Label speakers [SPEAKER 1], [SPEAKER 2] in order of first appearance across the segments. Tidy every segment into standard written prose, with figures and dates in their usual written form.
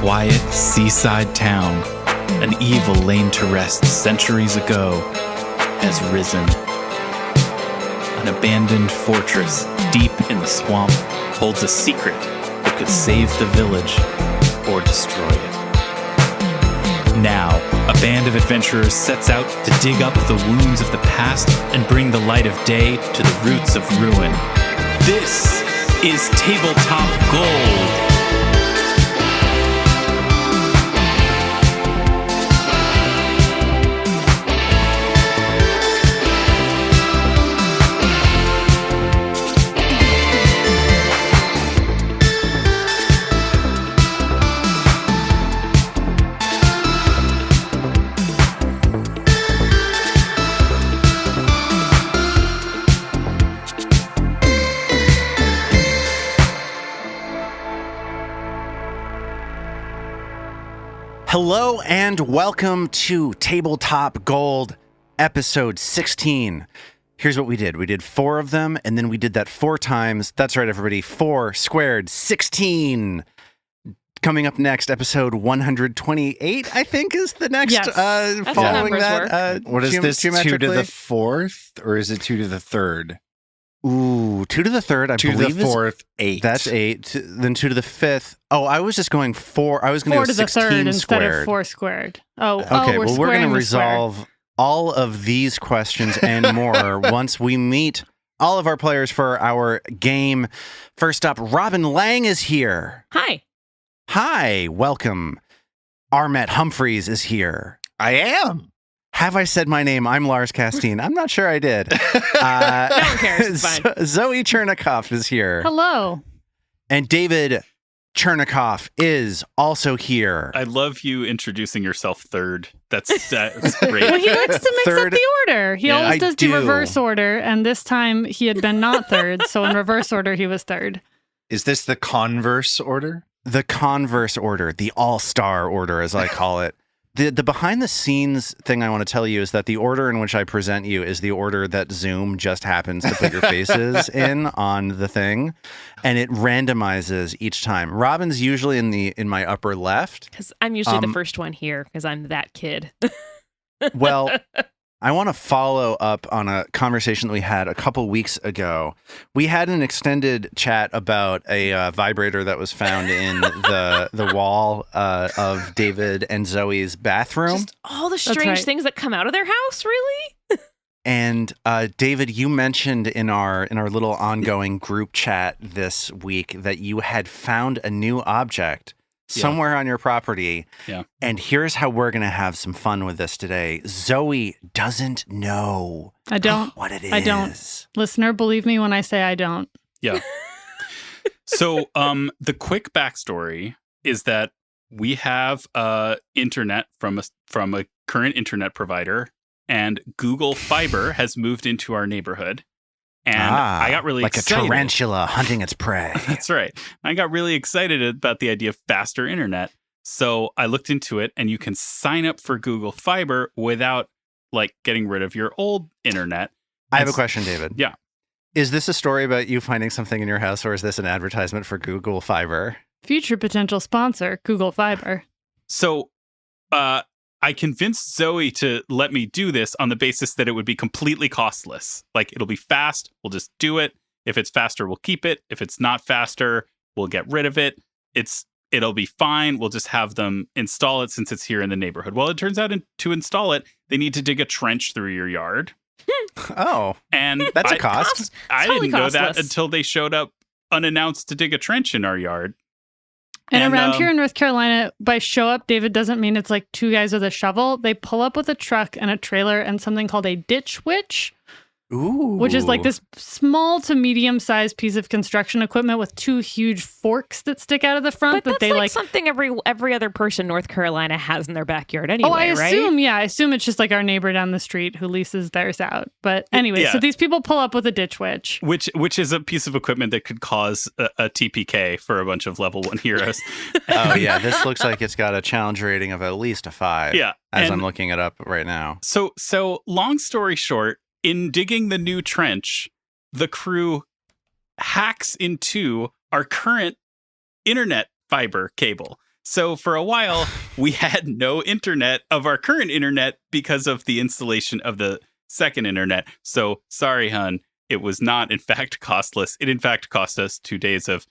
[SPEAKER 1] quiet seaside town, an evil laid to rest centuries ago, has risen. An abandoned fortress deep in the swamp holds a secret that could save the village or destroy it. Now, a band of adventurers sets out to dig up the wounds of the past and bring the light of day to the roots of ruin. This is Tabletop Gold.
[SPEAKER 2] Hello and welcome to Tabletop Gold, episode 16. Here's what we did. We did 4 of them, and then we did that 4 times. That's right, everybody. 4 squared, 16. Coming up next, episode 128, I think, is the next following that.
[SPEAKER 3] What is this, 2 to the 4th, or is it 2 to the 3rd?
[SPEAKER 2] Ooh, 2 to the 3rd, I
[SPEAKER 3] 2
[SPEAKER 2] believe.
[SPEAKER 3] 2 to the 4th, 8.
[SPEAKER 2] That's 8. Then 2 to the 5th. Oh, I was just going 4. I was going to go 16
[SPEAKER 4] 4 to the 3rd instead
[SPEAKER 2] squared.
[SPEAKER 4] of 4 squared. Oh,
[SPEAKER 2] okay.
[SPEAKER 4] We're
[SPEAKER 2] going to
[SPEAKER 4] the
[SPEAKER 2] resolve
[SPEAKER 4] square.
[SPEAKER 2] all of these questions and more once we meet all of our players for our game. First up, Robin Lange is here.
[SPEAKER 5] Hi.
[SPEAKER 2] Hi, welcome. Armet Humphreys is here.
[SPEAKER 3] I am.
[SPEAKER 2] Have I said my name? I'm Lars Casteen. I'm not sure I did.
[SPEAKER 5] No one cares. It's fine.
[SPEAKER 2] Zoe Chernicoff is here.
[SPEAKER 4] Hello.
[SPEAKER 2] And David Chernicoff is also here.
[SPEAKER 1] I love you introducing yourself third. That's great.
[SPEAKER 4] Well, he likes to mix
[SPEAKER 2] Third-
[SPEAKER 4] up the order. He
[SPEAKER 1] Yeah.
[SPEAKER 4] always
[SPEAKER 2] I
[SPEAKER 4] does
[SPEAKER 2] do.
[SPEAKER 4] the reverse order, and this time he had been not third, so in reverse order he was third.
[SPEAKER 3] Is this the converse order?
[SPEAKER 2] The converse order, the all-star order, as I call it. The behind-the-scenes thing I want to tell you is that the order in which I present you is the order that Zoom just happens to put your faces in on the thing, and it randomizes each time. Robin's usually in my upper left.
[SPEAKER 5] Because I'm usually the first one here because I'm that kid.
[SPEAKER 2] Well, I want to follow up on a conversation that we had a couple weeks ago. We had an extended chat about a vibrator that was found in the wall of David and Zoe's bathroom.
[SPEAKER 5] Just all the
[SPEAKER 4] That's
[SPEAKER 5] strange
[SPEAKER 4] right.
[SPEAKER 5] things that come out of their house, really?
[SPEAKER 2] And David, you mentioned in our little ongoing group chat this week that you had found a new object somewhere on your property.
[SPEAKER 1] Yeah.
[SPEAKER 2] And here's how we're going to have some fun with this today. Zoe doesn't know
[SPEAKER 4] I don't.
[SPEAKER 2] what it is.
[SPEAKER 4] I don't. Listener, believe me when I say I don't.
[SPEAKER 1] Yeah. So, the quick backstory is that we have internet from a current internet provider, and Google Fiber has moved into our neighborhood. And I got really excited.
[SPEAKER 2] Like a tarantula hunting its prey.
[SPEAKER 1] That's right. I got really excited about the idea of faster internet. So I looked into it, and you can sign up for Google Fiber without getting rid of your old internet.
[SPEAKER 2] I have a question, David.
[SPEAKER 1] Yeah.
[SPEAKER 2] Is this a story about you finding something in your house, or is this an advertisement for Google Fiber?
[SPEAKER 4] Future potential sponsor, Google Fiber.
[SPEAKER 1] So I convinced Zoe to let me do this on the basis that it would be completely costless. It'll be fast. We'll just do it. If it's faster, we'll keep it. If it's not faster, we'll get rid of it. It'll be fine. We'll just have them install it since it's here in the neighborhood. Well, it turns out to install it, they need to dig a trench through your yard.
[SPEAKER 2] Oh,
[SPEAKER 1] And
[SPEAKER 2] that's a cost.
[SPEAKER 1] I
[SPEAKER 5] Totally
[SPEAKER 1] didn't know that
[SPEAKER 5] costless.
[SPEAKER 1] until they showed up unannounced to dig a trench in our yard.
[SPEAKER 4] And around here in North Carolina, by show up, David, doesn't mean it's like 2 guys with a shovel. They pull up with a truck and a trailer and something called a ditch witch,
[SPEAKER 2] Ooh.
[SPEAKER 4] which is like this small to medium-sized piece of construction equipment with 2 huge forks that stick out of the front.
[SPEAKER 5] But that's
[SPEAKER 4] they
[SPEAKER 5] something every other person in North Carolina has in their backyard anyway,
[SPEAKER 4] Oh, I
[SPEAKER 5] right?
[SPEAKER 4] assume it's just like our neighbor down the street who leases theirs out. But anyway,
[SPEAKER 1] Yeah.
[SPEAKER 4] So these people pull up with a ditch witch.
[SPEAKER 1] Which is a piece of equipment that could cause a TPK for a bunch of level 1 heroes.
[SPEAKER 2] Oh, yeah. This looks like it's got a challenge rating of at least a 5.
[SPEAKER 1] Yeah.
[SPEAKER 2] As
[SPEAKER 1] and
[SPEAKER 2] I'm looking it up right now.
[SPEAKER 1] So long story short, in digging the new trench, the crew hacks into our current internet fiber cable. So for a while, we had no internet of our current internet because of the installation of the second internet. So sorry, hun. It was not, in fact, costless. It, in fact, cost us 2 days of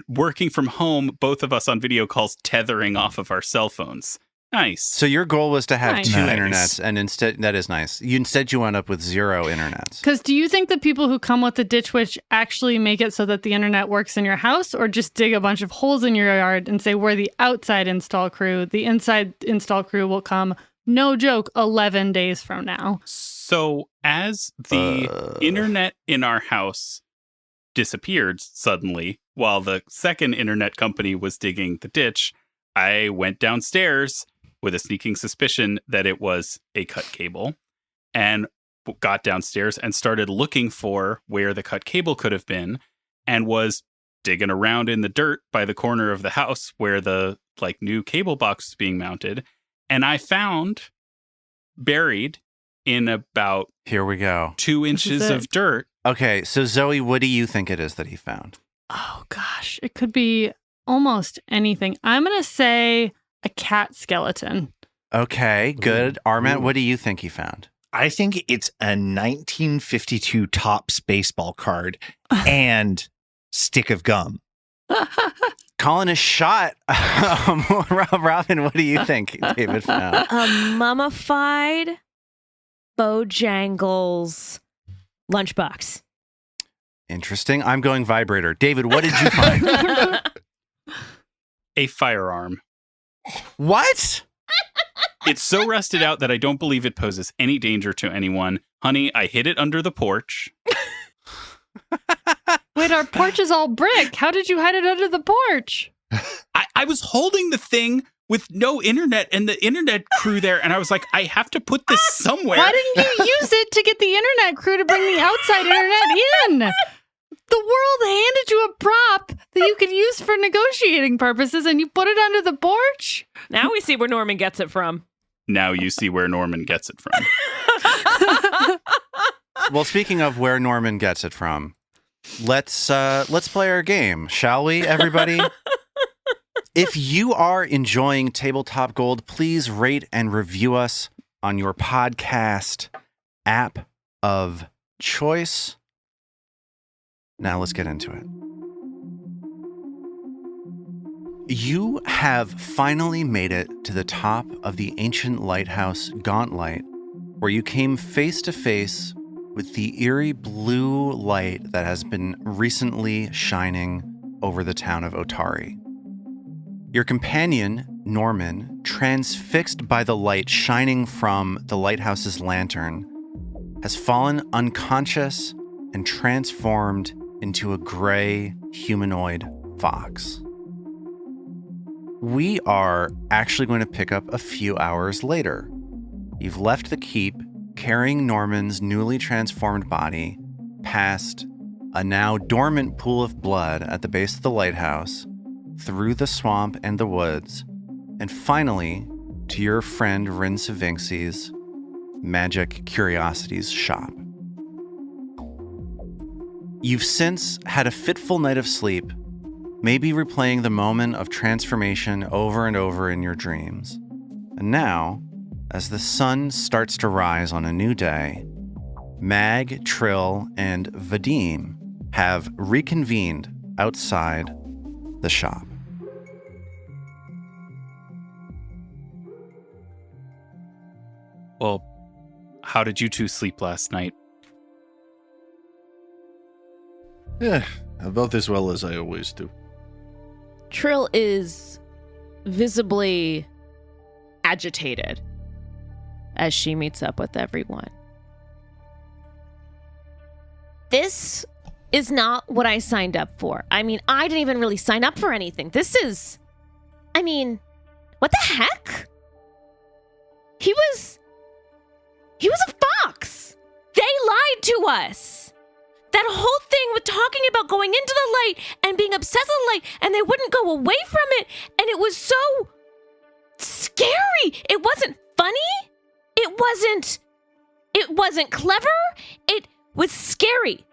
[SPEAKER 1] working from home, both of us on video calls, tethering off of our cell phones. Nice.
[SPEAKER 2] So your goal was to have
[SPEAKER 4] Nice.
[SPEAKER 2] 2 internets, and instead, that is nice. Instead, you wound up with 0 internets.
[SPEAKER 4] Because do you think the people who come with the Ditch Witch actually make it so that the internet works in your house, or just dig a bunch of holes in your yard and say, we're the outside install crew? The inside install crew will come, no joke, 11 days from now.
[SPEAKER 1] So as the internet in our house disappeared suddenly while the second internet company was digging the ditch, I went downstairs with a sneaking suspicion that it was a cut cable, and got downstairs and started looking for where the cut cable could have been, and was digging around in the dirt by the corner of the house where the new cable box was being mounted. And I found, buried in about
[SPEAKER 2] Here we go.
[SPEAKER 1] 2 inches of dirt.
[SPEAKER 2] Okay, so Zoe, what do you think it is that he found?
[SPEAKER 4] Oh, gosh. It could be almost anything. I'm going to say a cat skeleton.
[SPEAKER 2] Okay, good. Arment, what do you think he found?
[SPEAKER 3] I think it's a 1952 Topps baseball card and stick of gum.
[SPEAKER 2] Calling a shot. Robin, what do you think David found?
[SPEAKER 5] A mummified Bojangles lunchbox.
[SPEAKER 2] Interesting. I'm going vibrator. David, what did you find?
[SPEAKER 1] A firearm.
[SPEAKER 2] What?
[SPEAKER 1] It's so rusted out that I don't believe it poses any danger to anyone. Honey, I hid it under the porch.
[SPEAKER 4] Wait, our porch is all brick. How did you hide it under the porch?
[SPEAKER 1] I was holding the thing with no internet and the internet crew there, and I was like, I have to put this somewhere.
[SPEAKER 4] Why didn't you use it to get the internet crew to bring the outside internet in? The world handed you a prop that you could use for negotiating purposes, and you put it under the porch?
[SPEAKER 5] Now we see where Norman gets it from.
[SPEAKER 1] Now you see where Norman gets it from.
[SPEAKER 2] Well, speaking of where Norman gets it from, let's play our game, shall we, everybody? If you are enjoying Tabletop Gold, please rate and review us on your podcast app of choice. Now let's get into it. You have finally made it to the top of the ancient lighthouse Gauntlet, where you came face to face with the eerie blue light that has been recently shining over the town of Otari. Your companion, Norman, transfixed by the light shining from the lighthouse's lantern, has fallen unconscious and transformed into a gray humanoid fox. We are actually going to pick up a few hours later. You've left the keep carrying Norman's newly transformed body past a now dormant pool of blood at the base of the lighthouse, through the swamp and the woods, and finally to your friend Rin Savinxi's Magic Curiosities shop. You've since had a fitful night of sleep, maybe replaying the moment of transformation over and over in your dreams. And now, as the sun starts to rise on a new day, Mag, Trill, and Vadim have reconvened outside the shop.
[SPEAKER 1] Well, how did you two sleep last night?
[SPEAKER 3] Yeah, about as well as I always do.
[SPEAKER 5] Trill is visibly agitated as she meets up with everyone. This is not what I signed up for. I mean, I didn't even really sign up for anything. This is... I mean, what the heck? He was a fox! They lied to us! That whole thing with talking about going into the light and being obsessed with the light, and they wouldn't go away from it, and it was so scary. It wasn't funny. It wasn't clever. It was scary.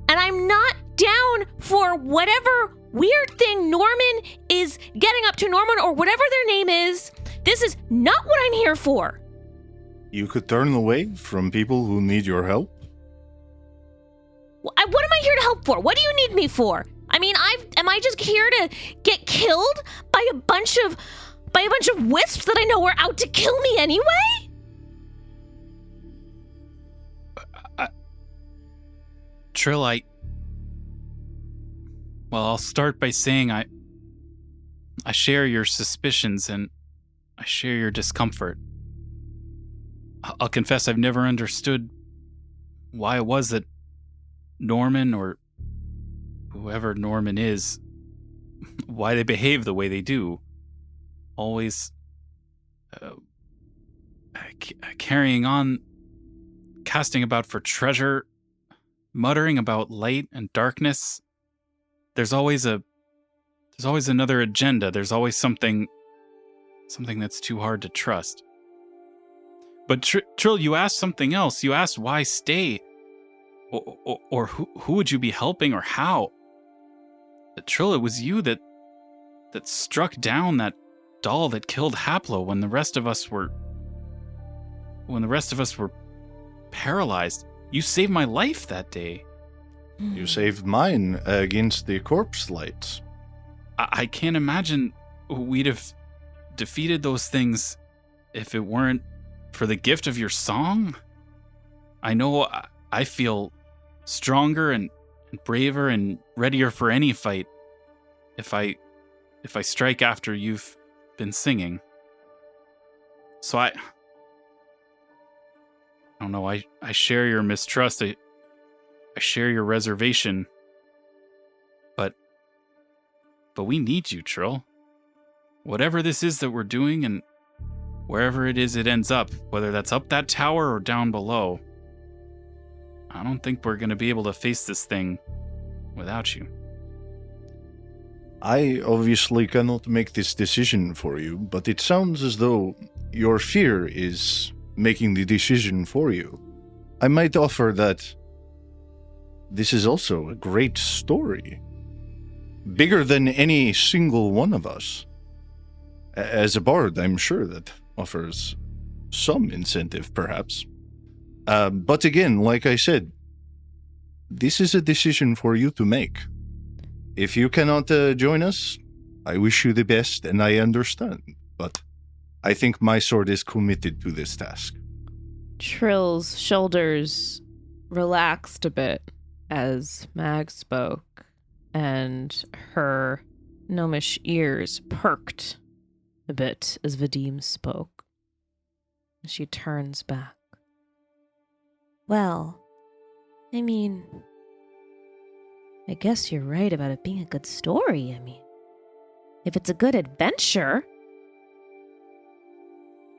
[SPEAKER 5] And I'm not down for whatever weird thing Norman is getting up to, Norman or whatever their name is. This is not what I'm here for.
[SPEAKER 6] You could turn away from people who need your help.
[SPEAKER 5] What am I here to help for? What do you need me for? I mean, am I just here to get killed by a bunch of wisps that I know are out to kill me anyway?
[SPEAKER 1] Trill, well, I'll start by saying I share your suspicions and I share your discomfort. I'll confess I've never understood why it was that Norman, or whoever Norman is, why they behave the way they do. Always carrying on, casting about for treasure, muttering about light and darkness. There's always another agenda. There's always something that's too hard to trust. But Trill, you asked something else. You asked why stay, or who would you be helping, or how? Trill, it was you that struck down that doll that killed Haplo when the rest of us were paralyzed. You saved my life that day.
[SPEAKER 6] You saved mine against the corpse lights.
[SPEAKER 1] I can't imagine we'd have defeated those things if it weren't for the gift of your song. I know I feel stronger and braver and readier for any fight if I strike after you've been singing. So I don't know, I share your mistrust. I share your reservation. But we need you, Trill. Whatever this is that we're doing, and wherever it is it ends up, whether that's up that tower or down below, I don't think we're going to be able to face this thing without you.
[SPEAKER 6] I obviously cannot make this decision for you, but it sounds as though your fear is making the decision for you. I might offer that this is also a great story. Bigger than any single one of us. As a bard, I'm sure that offers some incentive, perhaps. But again, like I said, this is a decision for you to make. If you cannot join us, I wish you the best, and I understand. But I think my sword is committed to this task.
[SPEAKER 7] Trill's shoulders relaxed a bit as Mag spoke, and her gnomish ears perked a bit as Vadim spoke. She turns back.
[SPEAKER 5] Well, I mean, I guess you're right about it being a good story. I mean, if it's a good adventure,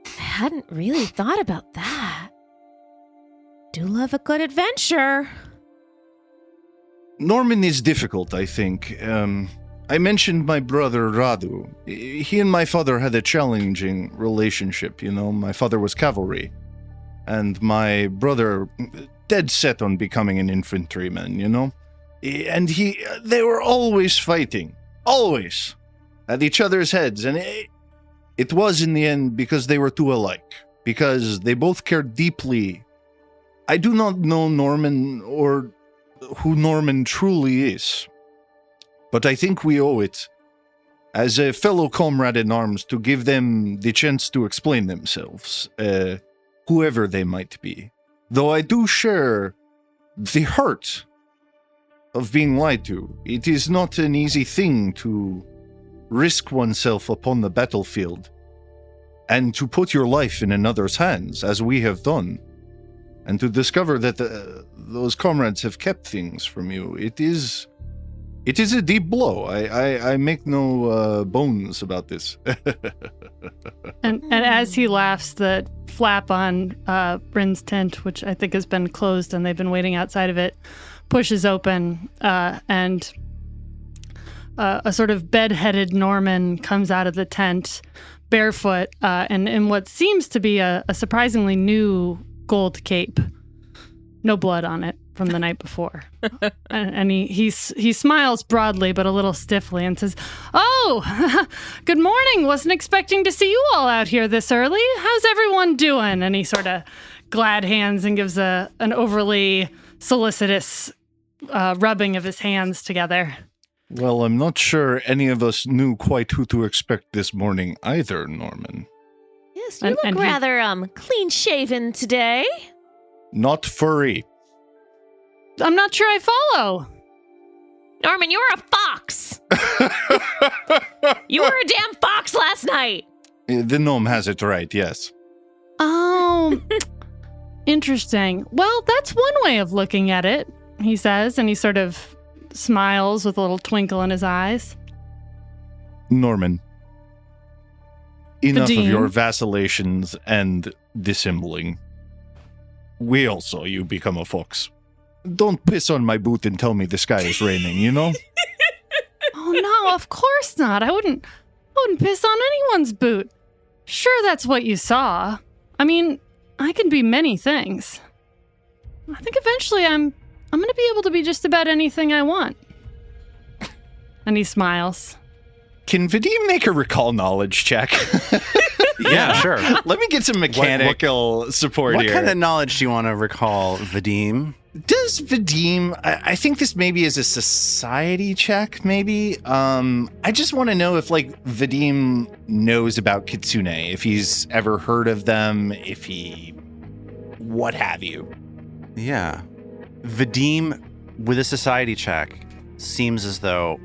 [SPEAKER 5] I hadn't really thought about that. Do love a good adventure.
[SPEAKER 6] Norman is difficult, I think. I mentioned my brother Radu. He and my father had a challenging relationship, you know. My father was cavalry, and my brother dead set on becoming an infantryman, you know. And they were always fighting, always, at each other's heads, and it was in the end because they were too alike, because they both cared deeply. I do not know Norman or who Norman truly is, but I think we owe it, as a fellow comrade in arms, to give them the chance to explain themselves, whoever they might be. Though I do share the hurt of being lied to. It is not an easy thing to risk oneself upon the battlefield and to put your life in another's hands, as we have done, and to discover that those comrades have kept things from you. It is a deep blow. I make no bones about this.
[SPEAKER 4] And as he laughs, the flap on Bryn's tent, which I think has been closed and they've been waiting outside of it, pushes open, and a sort of bed-headed Norman comes out of the tent, barefoot, and in what seems to be a surprisingly new gold cape. No blood on it, from the night before. and he smiles broadly but a little stiffly and says, "Oh, good morning. Wasn't expecting to see you all out here this early. How's everyone doing?" And he sort of glad hands and gives an overly solicitous rubbing of his hands together.
[SPEAKER 6] Well, I'm not sure any of us knew quite who to expect this morning either, Norman.
[SPEAKER 5] Yes, you look rather clean-shaven today.
[SPEAKER 6] Not furry.
[SPEAKER 4] I'm not sure I follow.
[SPEAKER 5] Norman, you were a fox. You were a damn fox last night.
[SPEAKER 6] The gnome has it right, yes.
[SPEAKER 4] Oh, interesting. Well, that's one way of looking at it, he says, and he sort of smiles with a little twinkle in his eyes.
[SPEAKER 6] Norman, enough of
[SPEAKER 4] Vadim.
[SPEAKER 6] your vacillations and dissembling. We all saw you become a fox. Don't piss on my boot and tell me the sky is raining, you know?
[SPEAKER 4] Oh, no, of course not. I wouldn't piss on anyone's boot. Sure, that's what you saw. I mean, I can be many things. I think eventually I'm going to be able to be just about anything I want. And he smiles.
[SPEAKER 3] Can Vadim make a recall knowledge check?
[SPEAKER 2] Yeah, sure.
[SPEAKER 3] Let me get some mechanical support
[SPEAKER 2] What
[SPEAKER 3] here.
[SPEAKER 2] kind of knowledge do you want to recall, Vadim?
[SPEAKER 3] Does Vadim, I think this maybe is a society check, maybe. I just want to know if, like, Vadim knows about Kitsune, if he's ever heard of them, if he, what have you.
[SPEAKER 2] Yeah. Vadim, with a society check, seems as though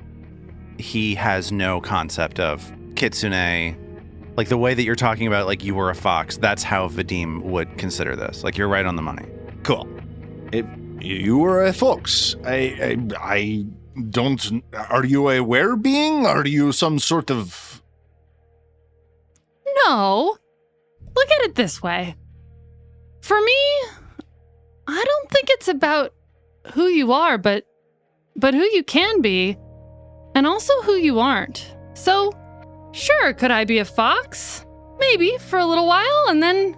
[SPEAKER 2] he has no concept of Kitsune. Like, the way that you're talking about, like, you were a fox, that's how Vadim would consider this. Like, you're right on the money.
[SPEAKER 3] Cool.
[SPEAKER 6] You were a fox. I don't... Are you a were-being? Are you some sort of...
[SPEAKER 4] No. Look at it this way. For me, I don't think it's about who you are, but who you can be, and also who you aren't. So, sure, could I be a fox? Maybe, for a little while, and then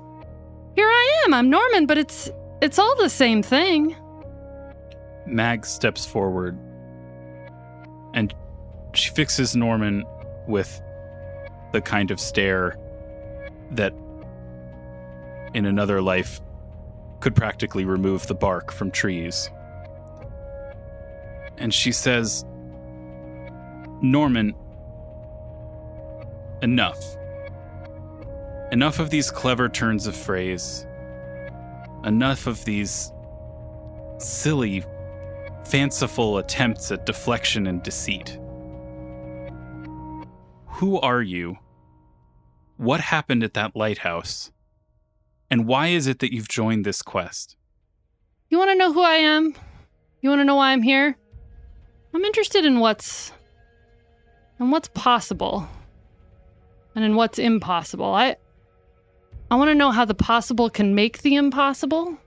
[SPEAKER 4] here I am. I'm Norman, but it's all the same thing.
[SPEAKER 1] Mag steps forward and she fixes Norman with the kind of stare that in another life could practically remove the bark from trees. And she says, "Norman, enough. Enough of these clever turns of phrase. Enough of these silly, fanciful attempts at deflection and deceit. Who are you? What happened at that lighthouse? And why is it that you've joined this quest?"
[SPEAKER 4] You want to know who I am? You want to know why I'm here? I'm interested in what's possible and in what's impossible. I want to know how the possible can make the impossible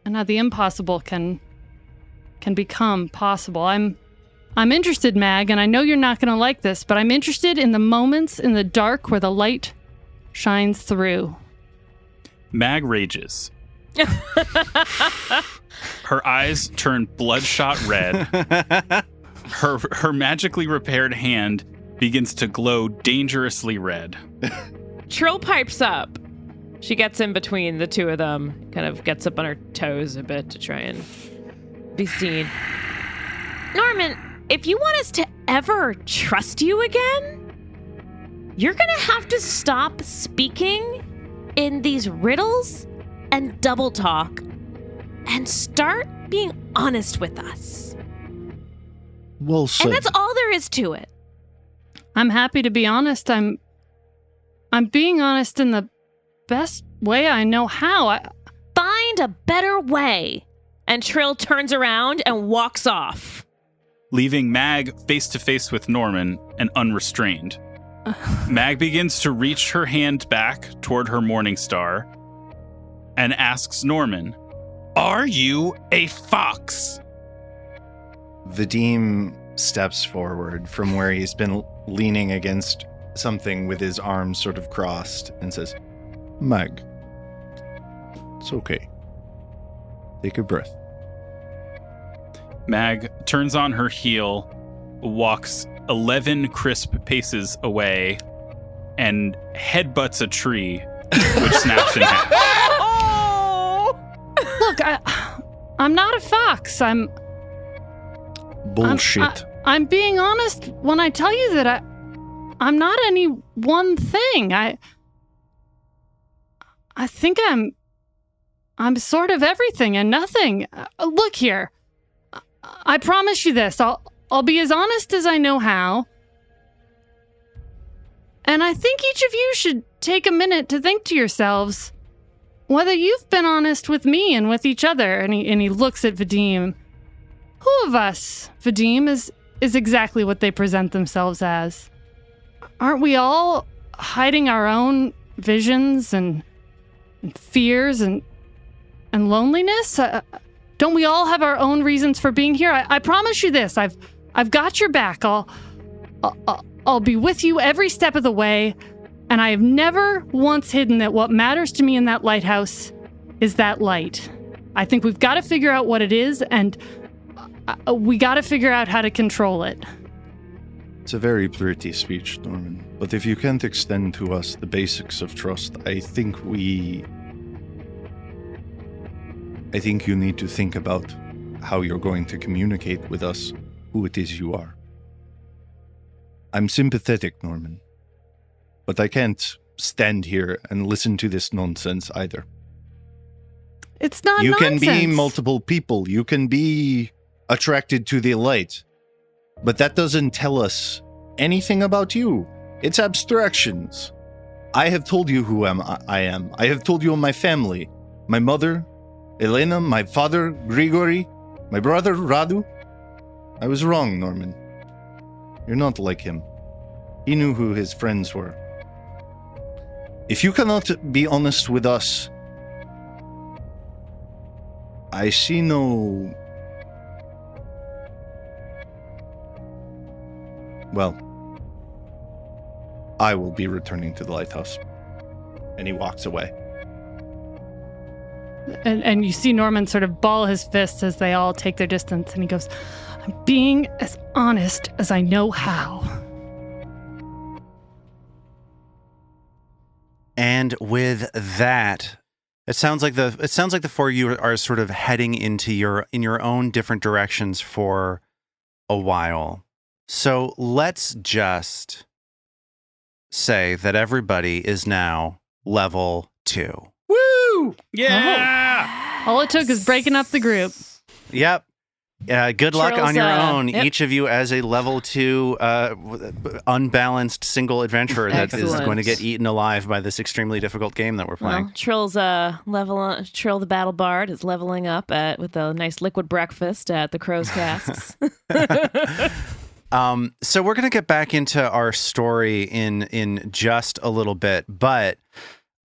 [SPEAKER 4] and how the impossible can become possible. I'm interested, Mag, and I know you're not going to like this, but I'm interested in the moments in the dark where the light shines through.
[SPEAKER 1] Mag rages. Her eyes turn bloodshot red. Her magically repaired hand begins to glow dangerously red.
[SPEAKER 7] Trill pipes up. She gets in between the two of them, kind of gets up on her toes a bit to try and be seen.
[SPEAKER 5] Norman, if you want us to ever trust you again, you're gonna have to stop speaking in these riddles and double talk and start being honest with us.
[SPEAKER 6] Well said.
[SPEAKER 5] And that's all there is to it.
[SPEAKER 4] I'm happy to be honest. I'm being honest in the best way I know how.
[SPEAKER 5] Find a better way.
[SPEAKER 7] And Trill turns around and walks off.
[SPEAKER 1] Leaving Mag face to face with Norman and unrestrained. Mag begins to reach her hand back toward her morning star and asks Norman, "Are you a fox?"
[SPEAKER 3] Vadim steps forward from where he's been leaning against something with his arms sort of crossed and says,
[SPEAKER 6] Mag, it's okay. Take a breath.
[SPEAKER 1] Mag turns on her heel, walks 11 crisp paces away, and headbutts a tree, which snaps in half.
[SPEAKER 4] Look, I'm not a fox.
[SPEAKER 6] Bullshit.
[SPEAKER 4] I'm being honest when I tell you that I'm not any one thing. I think I'm sort of everything and nothing. Look here. I promise you this. I'll be as honest as I know how. And I think each of you should take a minute to think to yourselves whether you've been honest with me and with each other. And he looks at Vadim. Who of us, Vadim, is exactly what they present themselves as? Aren't we all hiding our own visions and fears and loneliness? Don't we all have our own reasons for being here? I promise you this. I've got your back. I'll be with you every step of the way, and I have never once hidden that what matters to me in that lighthouse is that light. I think we've got to figure out what it is, and we got to figure out how to control it.
[SPEAKER 6] It's a very pretty speech, Norman. But if you can't extend to us the basics of trust, I think you need to think about how you're going to communicate with us who it is you are. I'm sympathetic, Norman, but I can't stand here and listen to this nonsense either.
[SPEAKER 4] It's not
[SPEAKER 6] You
[SPEAKER 4] nonsense.
[SPEAKER 6] can be multiple people. You can be attracted to the light, but that doesn't tell us anything about you. It's abstractions. I have told you who I am. I have told you my family, my mother, Elena, my father, Grigory, my brother, Radu. I was wrong, Norman. You're not like him. He knew who his friends were. If you cannot be honest with us, I see no... Well, I will be returning to the lighthouse. And he walks away.
[SPEAKER 4] And you see Norman sort of ball his fists as they all take their distance, and he goes, I'm being as honest as I know how.
[SPEAKER 2] And with that, it sounds like the four of you are sort of heading into your own different directions for a while. So let's just say that everybody is now level 2.
[SPEAKER 1] Woo! Yeah!
[SPEAKER 4] All it took is breaking up the group.
[SPEAKER 2] Yep. Good luck
[SPEAKER 7] Charles,
[SPEAKER 2] on your own.
[SPEAKER 7] yep.
[SPEAKER 2] Each of you as a level 2 unbalanced single adventurer that is
[SPEAKER 7] Excellent.
[SPEAKER 2] going to get eaten alive by this extremely difficult game that we're playing.
[SPEAKER 7] Well, Trill the Battle Bard is leveling up with a nice liquid breakfast at the Crow's Casks.
[SPEAKER 2] So we're going to get back into our story in just a little bit, but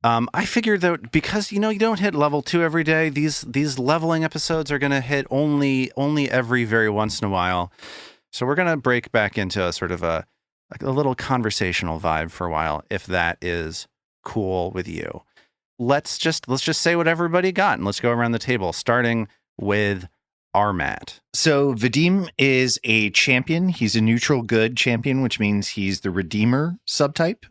[SPEAKER 2] I figured that because you don't hit level 2 every day, these leveling episodes are going to hit only every very once in a while. So we're going to break back into a sort of a little conversational vibe for a while, if that is cool with you. Let's just say what everybody got, and let's go around the table, starting with Armat.
[SPEAKER 3] So Vadim is a champion. He's a neutral good champion, which means he's the Redeemer subtype.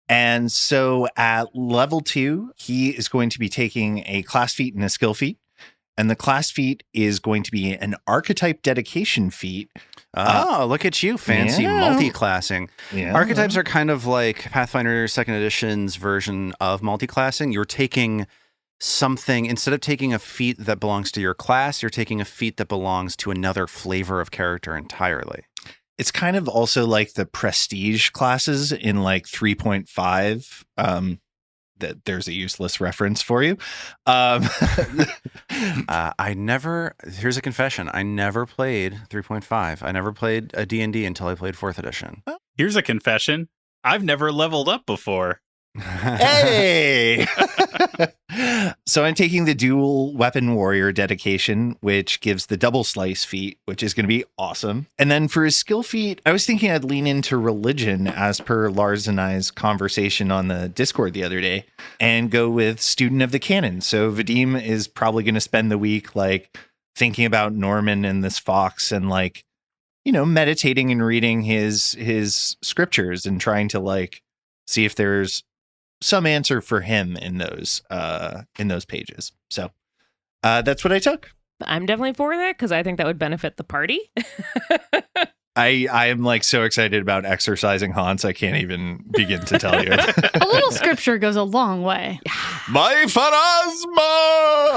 [SPEAKER 3] And so at level 2, he is going to be taking a class feat and a skill feat. And the class feat is going to be an archetype dedication feat.
[SPEAKER 2] Look at you, fancy
[SPEAKER 3] yeah.
[SPEAKER 2] multi-classing.
[SPEAKER 3] Yeah.
[SPEAKER 2] Archetypes are kind of like Pathfinder 2nd Edition's version of multi-classing. You're taking something, instead of taking a feat that belongs to your class, you're taking a feat that belongs to another flavor of character entirely.
[SPEAKER 3] It's kind of also like the prestige classes in like 3.5. That there's a useless reference for you.
[SPEAKER 2] Here's a confession. I never played 3.5. I never played a D&D until I played 4th edition.
[SPEAKER 1] Here's a confession. I've never leveled up before.
[SPEAKER 3] Hey! So I'm taking the dual weapon warrior dedication, which gives the double slice feat, which is going to be awesome. And then for his skill feat, I was thinking I'd lean into religion as per Lars and I's conversation on the Discord the other day and go with student of the canon. So Vadim is probably going to spend the week like thinking about Norman and this fox and like, meditating and reading his scriptures and trying to like see if there's some answer for him in those pages. So that's what I took.
[SPEAKER 7] I'm definitely for that because I think that would benefit the party.
[SPEAKER 3] I am like so excited about exercising Hans. I can't even begin to tell you.
[SPEAKER 4] A little scripture goes a long way.
[SPEAKER 3] My pharasma,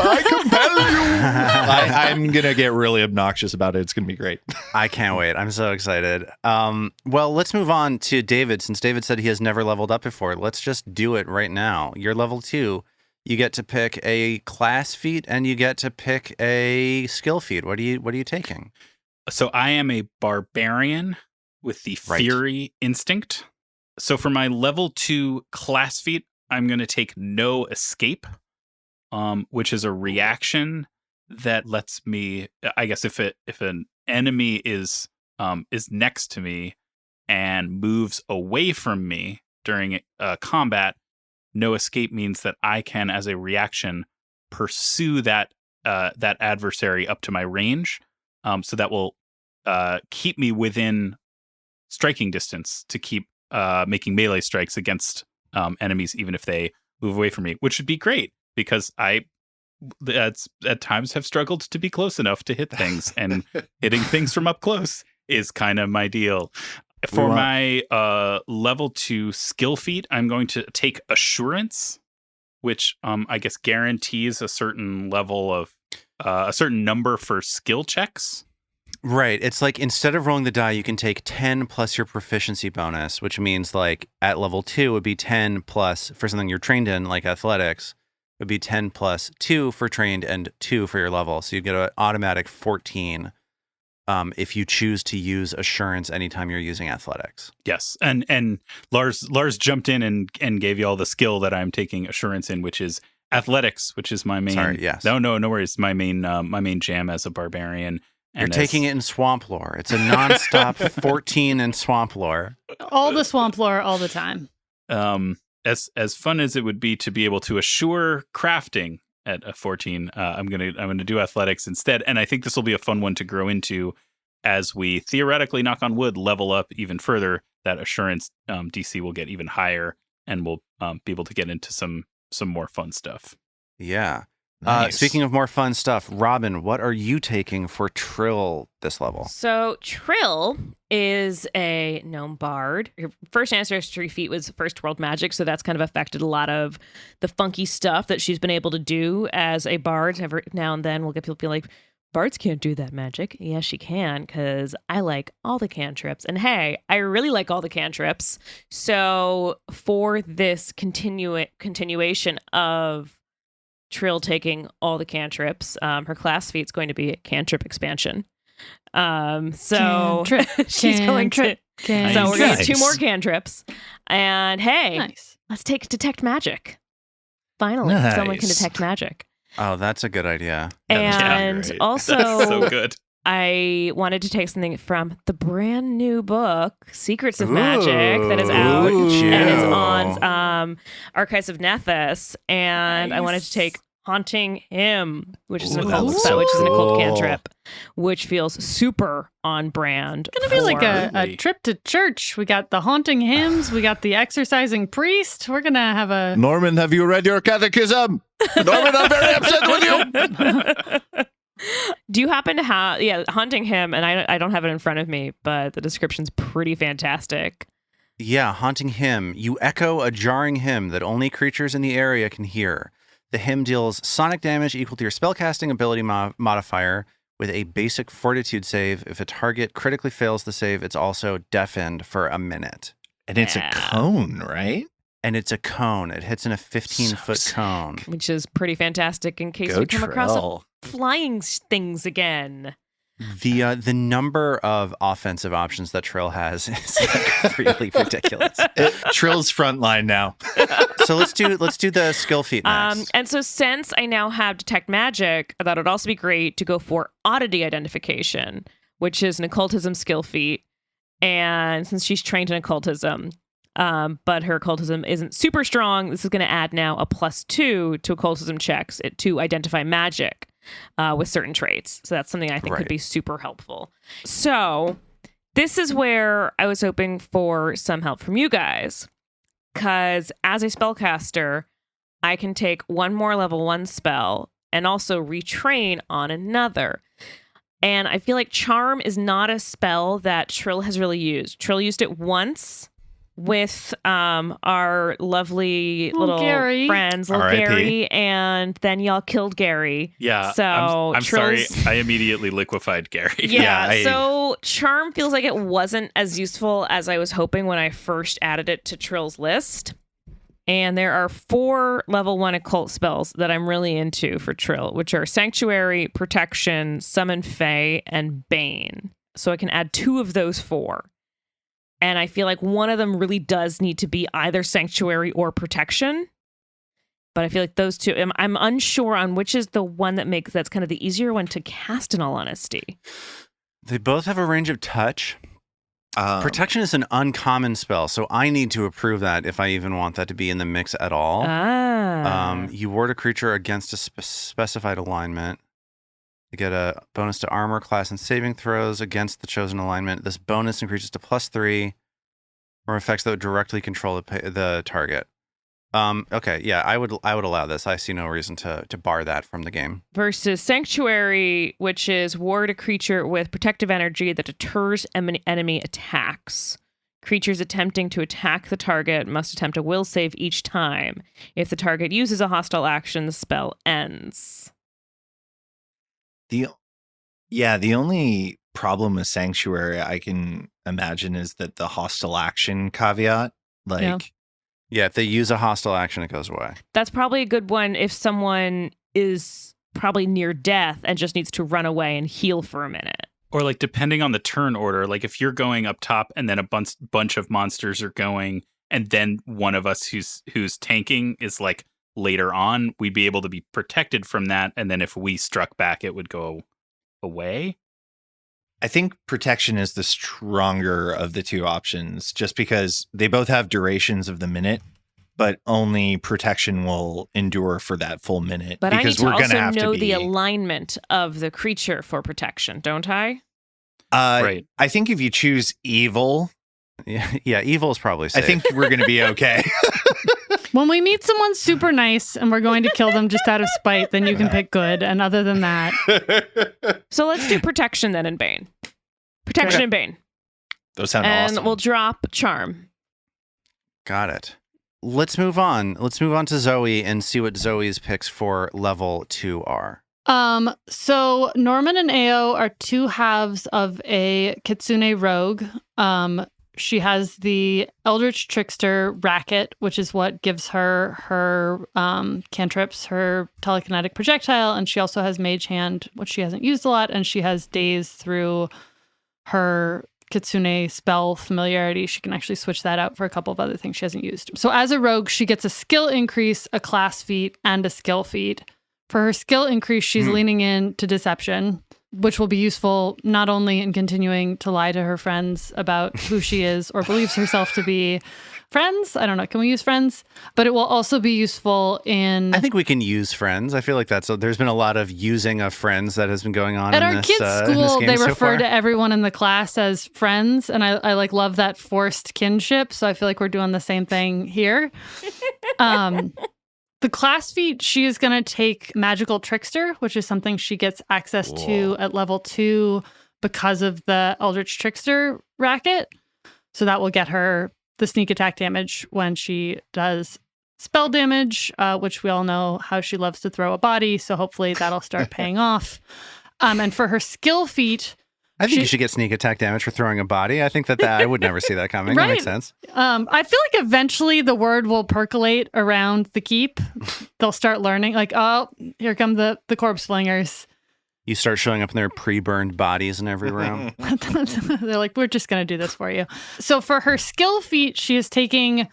[SPEAKER 3] I compel you. I'm going to get really obnoxious about it. It's going to be great.
[SPEAKER 2] I can't wait. I'm so excited. Well, let's move on to David. Since David said he has never leveled up before, let's just do it right now. You're level 2. You get to pick a class feat and you get to pick a skill feat. What are you taking?
[SPEAKER 1] So I am a barbarian with the Fury instinct. So for my level 2 class feat, I'm going to take No Escape, which is a reaction that lets me, I guess, if an enemy is next to me and moves away from me during combat, No Escape means that I can, as a reaction, pursue that adversary up to my range. So that will keep me within striking distance to keep making melee strikes against enemies, even if they move away from me, which would be great because I at times have struggled to be close enough to hit things, and hitting things from up close is kind of my deal. For my level 2 skill feat, I'm going to take Assurance, which I guess guarantees a certain level of a certain number for skill checks.
[SPEAKER 2] Right. It's like instead of rolling the die, you can take 10 plus your proficiency bonus, which means like at level 2 would be 10 plus for something you're trained in, like athletics, would be 10 plus 2 for trained and 2 for your level. So you get an automatic 14 if you choose to use Assurance anytime you're using athletics.
[SPEAKER 1] Yes. And Lars jumped in and gave you all the skill that I'm taking Assurance in, which is athletics, which is my main.
[SPEAKER 2] Sorry, yes.
[SPEAKER 1] No worries. My main jam as a barbarian.
[SPEAKER 2] You're taking it in swamp lore. It's a nonstop 14 in swamp lore.
[SPEAKER 4] All the swamp lore all the time.
[SPEAKER 1] As fun as it would be to be able to assure crafting at a 14, I'm gonna do athletics instead, and I think this will be a fun one to grow into as we theoretically, knock on wood, level up even further. That Assurance DC will get even higher, and we'll be able to get into some more fun stuff.
[SPEAKER 2] Yeah.
[SPEAKER 3] Nice.
[SPEAKER 2] Speaking of more fun stuff, Robin, what are you taking for Trill this level?
[SPEAKER 7] So Trill is a gnome bard. Her first ancestry feat was First World Magic, so that's kind of affected a lot of the funky stuff that she's been able to do as a bard. Every now and then we'll get people be like, bards can't do that magic. Yes, she can, because I like all the cantrips. And hey, I really like all the cantrips. So for this continuation of Trill taking all the cantrips, her class feat's going to be a cantrip expansion. So she's going to. So we're going to get 2 more cantrips. And hey, let's take Detect Magic. Finally, someone can detect magic.
[SPEAKER 2] Oh, that's a good idea.
[SPEAKER 7] And also,
[SPEAKER 1] that's so good.
[SPEAKER 7] I wanted to take something from the brand new book, Secrets of Magic, that is out and is on Archives of Nethys. And I wanted to take Haunting Him, which is an occult spell, which is an occult cantrip, which feels super on brand.
[SPEAKER 4] It's gonna be like a trip to church. We got the haunting hymns, we got the exercising priest. We're gonna have a
[SPEAKER 6] Norman, have you read your catechism? Norman, I'm very upset with you.
[SPEAKER 7] Do you happen to have Haunting Him? And I don't have it in front of me, but the description's pretty fantastic.
[SPEAKER 2] Yeah, Haunting Hymn. You echo a jarring hymn that only creatures in the area can hear. The hymn deals sonic damage equal to your spellcasting ability modifier with a basic fortitude save. If a target critically fails the save, it's also deafened for a minute.
[SPEAKER 3] And it's a cone, right?
[SPEAKER 2] And it's a cone. It hits in a 15-foot cone.
[SPEAKER 7] Which is pretty fantastic in case
[SPEAKER 3] Go
[SPEAKER 7] we come across
[SPEAKER 3] Trill.
[SPEAKER 7] flying things again.
[SPEAKER 2] The number of offensive options that Trill has is like really ridiculous.
[SPEAKER 3] Trill's front line now.
[SPEAKER 2] So let's do the skill feat next.
[SPEAKER 7] And so since I now have Detect Magic, I thought it would also be great to go for Oddity Identification, which is an occultism skill feat. And since she's trained in occultism, but her occultism isn't super strong, this is going to add now a +2 to occultism checks to identify magic. with certain traits. So that's something I think
[SPEAKER 2] Right.
[SPEAKER 7] could be super helpful. So this is where I was hoping for some help from you guys. Because as a spellcaster, I can take one more level 1 spell and also retrain on another. And I feel like Charm is not a spell that Trill has really used. Trill used it once with our lovely little
[SPEAKER 4] Gary.
[SPEAKER 7] friends, little
[SPEAKER 3] R.I.P.
[SPEAKER 7] Gary, and then y'all killed Gary.
[SPEAKER 1] Yeah.
[SPEAKER 7] So
[SPEAKER 1] I'm sorry.
[SPEAKER 7] Trill's-
[SPEAKER 1] I immediately liquefied Gary.
[SPEAKER 7] Yeah, so Charm feels like it wasn't as useful as I was hoping when I first added it to Trill's list. And there are 4 level 1 occult spells that I'm really into for Trill, which are Sanctuary, Protection, Summon Fae, and Bane. So I can add 2 of those 4. And I feel like one of them really does need to be either Sanctuary or Protection. But I feel like those 2, I'm unsure on which is the one that's kind of the easier one to cast, in all honesty.
[SPEAKER 2] They both have a range of touch. Protection is an uncommon spell, so I need to approve that if I even want that to be in the mix at all. You ward a creature against a specified alignment. You get a bonus to armor class and saving throws against the chosen alignment. This bonus increases to +3 from effects that would directly control the target. Okay, yeah, I would allow this. I see no reason to bar that from the game.
[SPEAKER 7] Versus Sanctuary, which is ward a creature with protective energy that deters enemy attacks. Creatures attempting to attack the target must attempt a will save each time. If the target uses a hostile action, the spell ends.
[SPEAKER 3] The only problem with Sanctuary I can imagine is that the hostile action caveat,
[SPEAKER 2] Yeah, if they use a hostile action, it goes away.
[SPEAKER 7] That's probably a good one if someone is probably near death and just needs to run away and heal for a minute.
[SPEAKER 1] Or like depending on the turn order, like if you're going up top and then a bunch of monsters are going, and then one of us who's tanking is like later on, we'd be able to be protected from that. And then if we struck back, it would go away.
[SPEAKER 3] I think Protection is the stronger of the 2 options, just because they both have durations of the minute, but only Protection will endure for that full minute.
[SPEAKER 7] But I need to
[SPEAKER 3] we're gonna
[SPEAKER 7] also
[SPEAKER 3] have
[SPEAKER 7] know
[SPEAKER 3] to
[SPEAKER 7] the
[SPEAKER 3] be,
[SPEAKER 7] alignment of the creature for Protection, don't I?
[SPEAKER 1] Right.
[SPEAKER 3] I think if you choose evil,
[SPEAKER 2] Yeah, evil is probably safe.
[SPEAKER 3] I think we're going to be okay.
[SPEAKER 4] When we meet someone super nice and we're going to kill them just out of spite, then you can pick good. And other than that,
[SPEAKER 7] So let's do Protection then and Bane. Protection
[SPEAKER 2] Okay.
[SPEAKER 7] and Bane.
[SPEAKER 3] Those sound
[SPEAKER 7] And
[SPEAKER 3] awesome.
[SPEAKER 7] we'll drop Charm.
[SPEAKER 2] Got it. Let's move on. Let's move on to Zoe and see what Zoe's picks for level 2 are.
[SPEAKER 4] so Norman and Ao are 2 halves of a Kitsune rogue. She has the Eldritch Trickster racket, which is what gives her cantrips, her telekinetic projectile, and she also has Mage Hand, which she hasn't used a lot, and she has Daze through her Kitsune spell familiarity. She can actually switch that out for a couple of other things she hasn't used. So as a rogue, she gets a skill increase, a class feat, and a skill feat. For her skill increase, she's leaning in to deception, which will be useful not only in continuing to lie to her friends about who she is or believes herself to be. Friends? I don't know. Can we use friends? But it will also be useful in...
[SPEAKER 2] I think we can use friends. I feel like there's been a lot of using of friends that has been going on
[SPEAKER 4] At
[SPEAKER 2] in
[SPEAKER 4] our
[SPEAKER 2] this,
[SPEAKER 4] kids'
[SPEAKER 2] in this
[SPEAKER 4] school,
[SPEAKER 2] game
[SPEAKER 4] they
[SPEAKER 2] so
[SPEAKER 4] refer
[SPEAKER 2] far.
[SPEAKER 4] to everyone in the class as friends, and I like love that forced kinship. So I feel like we're doing the same thing here. The class feat, she is going to take Magical Trickster, which is something she gets access to at level 2 because of the Eldritch Trickster racket. So that will get her the sneak attack damage when she does spell damage, which we all know how she loves to throw a body. So hopefully that'll start paying off. And for her skill feat,
[SPEAKER 2] I think you should get sneak attack damage for throwing a body. I think that I would never see that coming. That makes sense.
[SPEAKER 4] I feel like eventually the word will percolate around the keep. They'll start learning, like, oh, here come the corpse flingers.
[SPEAKER 2] You start showing up in their pre-burned bodies in every room.
[SPEAKER 4] They're like, we're just going to do this for you. So for her skill feat, she is taking